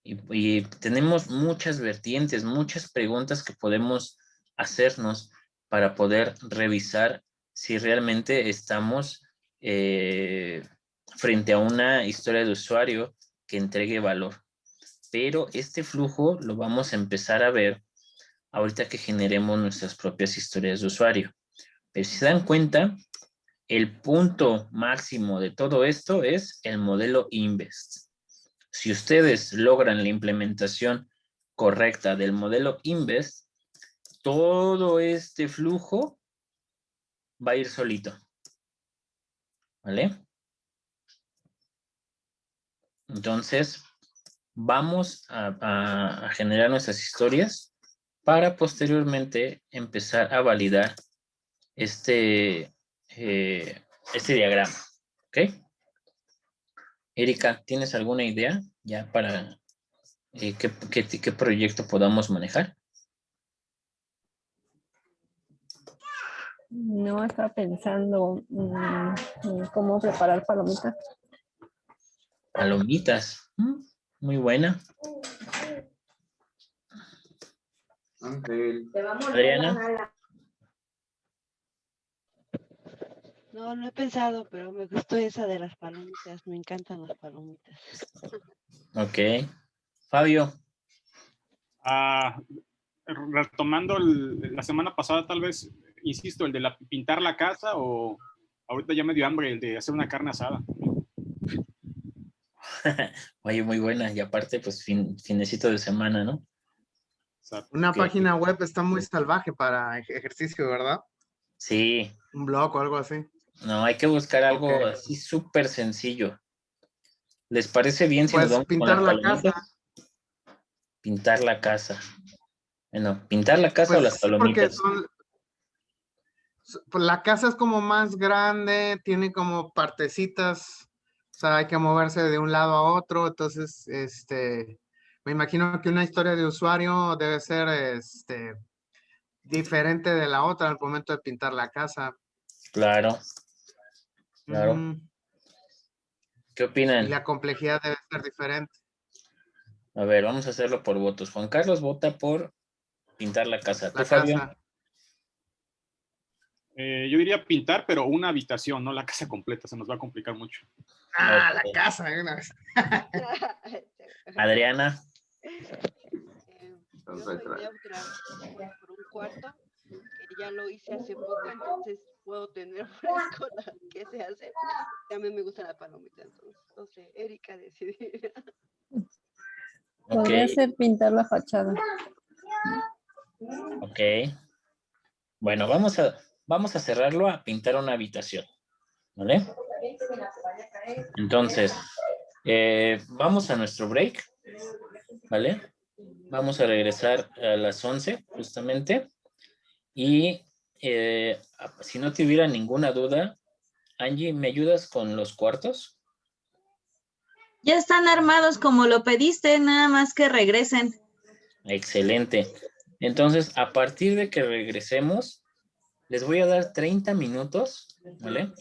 y tenemos muchas vertientes, muchas preguntas que podemos hacernos para poder revisar si realmente estamos frente a una historia de usuario que entregue valor. Pero este flujo lo vamos a empezar a ver ahorita que generemos nuestras propias historias de usuario. Pero si se dan cuenta, el punto máximo de todo esto es el modelo INVEST. Si ustedes logran la implementación correcta del modelo INVEST, todo este flujo va a ir solito. ¿Vale? Entonces, vamos a generar nuestras historias para posteriormente empezar a validar este diagrama. ¿Ok? Erika, ¿tienes alguna idea ya para qué proyecto podamos manejar? No, estaba pensando en cómo preparar palomitas. Palomitas. Muy buena. Adriana. No, no he pensado, pero me gustó esa de las palomitas. Me encantan las palomitas. Ok. Fabio. Retomando la semana pasada, tal vez, insisto, el de pintar la casa o Ahorita ya me dio hambre el de hacer una carne asada. Oye, muy buena. Y aparte, pues finecito de semana, ¿no? Exacto. Una Ok. página web está muy salvaje para ejercicio, ¿verdad? Sí, Un blog o algo así. no, hay que buscar algo Ok. así súper sencillo. ¿Les parece bien si nos Pues vamos con pintar las la palomitas? casa. Pintar la casa. Bueno, ¿pintar la casa o Pues las sí, porque palomitas? pues la casa es como más grande, tiene como partecitas, o sea, hay que moverse de un lado a otro, entonces, me imagino que una historia de usuario debe ser, diferente de la otra al momento de pintar la casa. Claro, claro. Ujú. ¿Qué Y opinan? la complejidad debe ser diferente. A ver, vamos a hacerlo por votos. Juan Carlos vota por pintar la casa. ¿Tú, La Fabio? casa. Yo diría pintar, pero una habitación, no la casa completa, se nos va a complicar mucho. Ah, Ok. la casa, de una vez. Adriana, Yo soy neutra por un cuarto, que ya lo hice hace poco, entonces puedo tener fresco la que se hace. También me gusta la palomita, entonces, no sé, Erika decidirá. ok, Podría ser pintar la fachada. ok. Bueno, vamos a cerrarlo a pintar una habitación, ¿vale? Entonces, vamos a nuestro break, ¿vale? Vamos a regresar a las 11, justamente. Y si no tuviera ninguna duda, Angie, ¿me ayudas con los cuartos? Ya están armados como lo pediste, nada más que regresen. Excelente. Entonces, a partir de que regresemos, les voy a dar 30 minutos, ¿vale?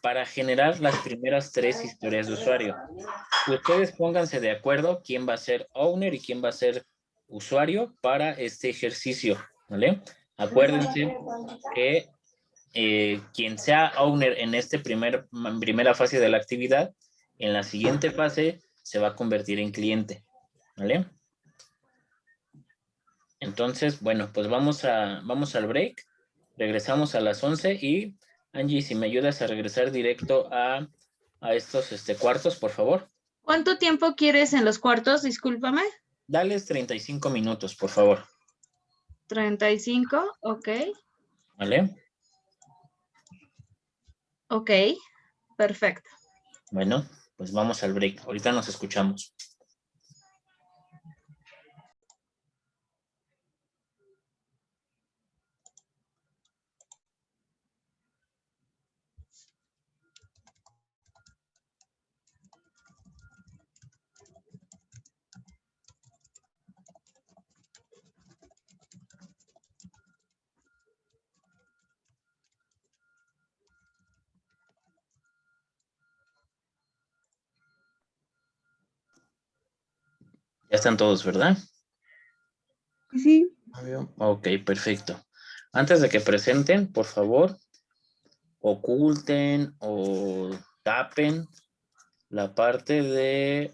Para generar las primeras 3 historias de usuario. Ustedes pónganse de acuerdo quién va a ser owner y quién va a ser usuario para este ejercicio, ¿vale? Acuérdense que quien sea owner en primera fase de la actividad, en la siguiente fase se va a convertir en cliente, ¿vale? Entonces, bueno, pues vamos al break, regresamos a las 11 y Angie, si me ayudas a regresar directo a estos cuartos, por favor. ¿Cuánto tiempo quieres en los cuartos? Discúlpame. Dales 35 minutos, por favor. 35, ok. ¿Vale? Ok, perfecto. Bueno, pues vamos al break. Ahorita nos escuchamos. Ya están todos, ¿verdad? Sí. Ok, perfecto. Antes de que presenten, por favor, oculten o tapen la parte de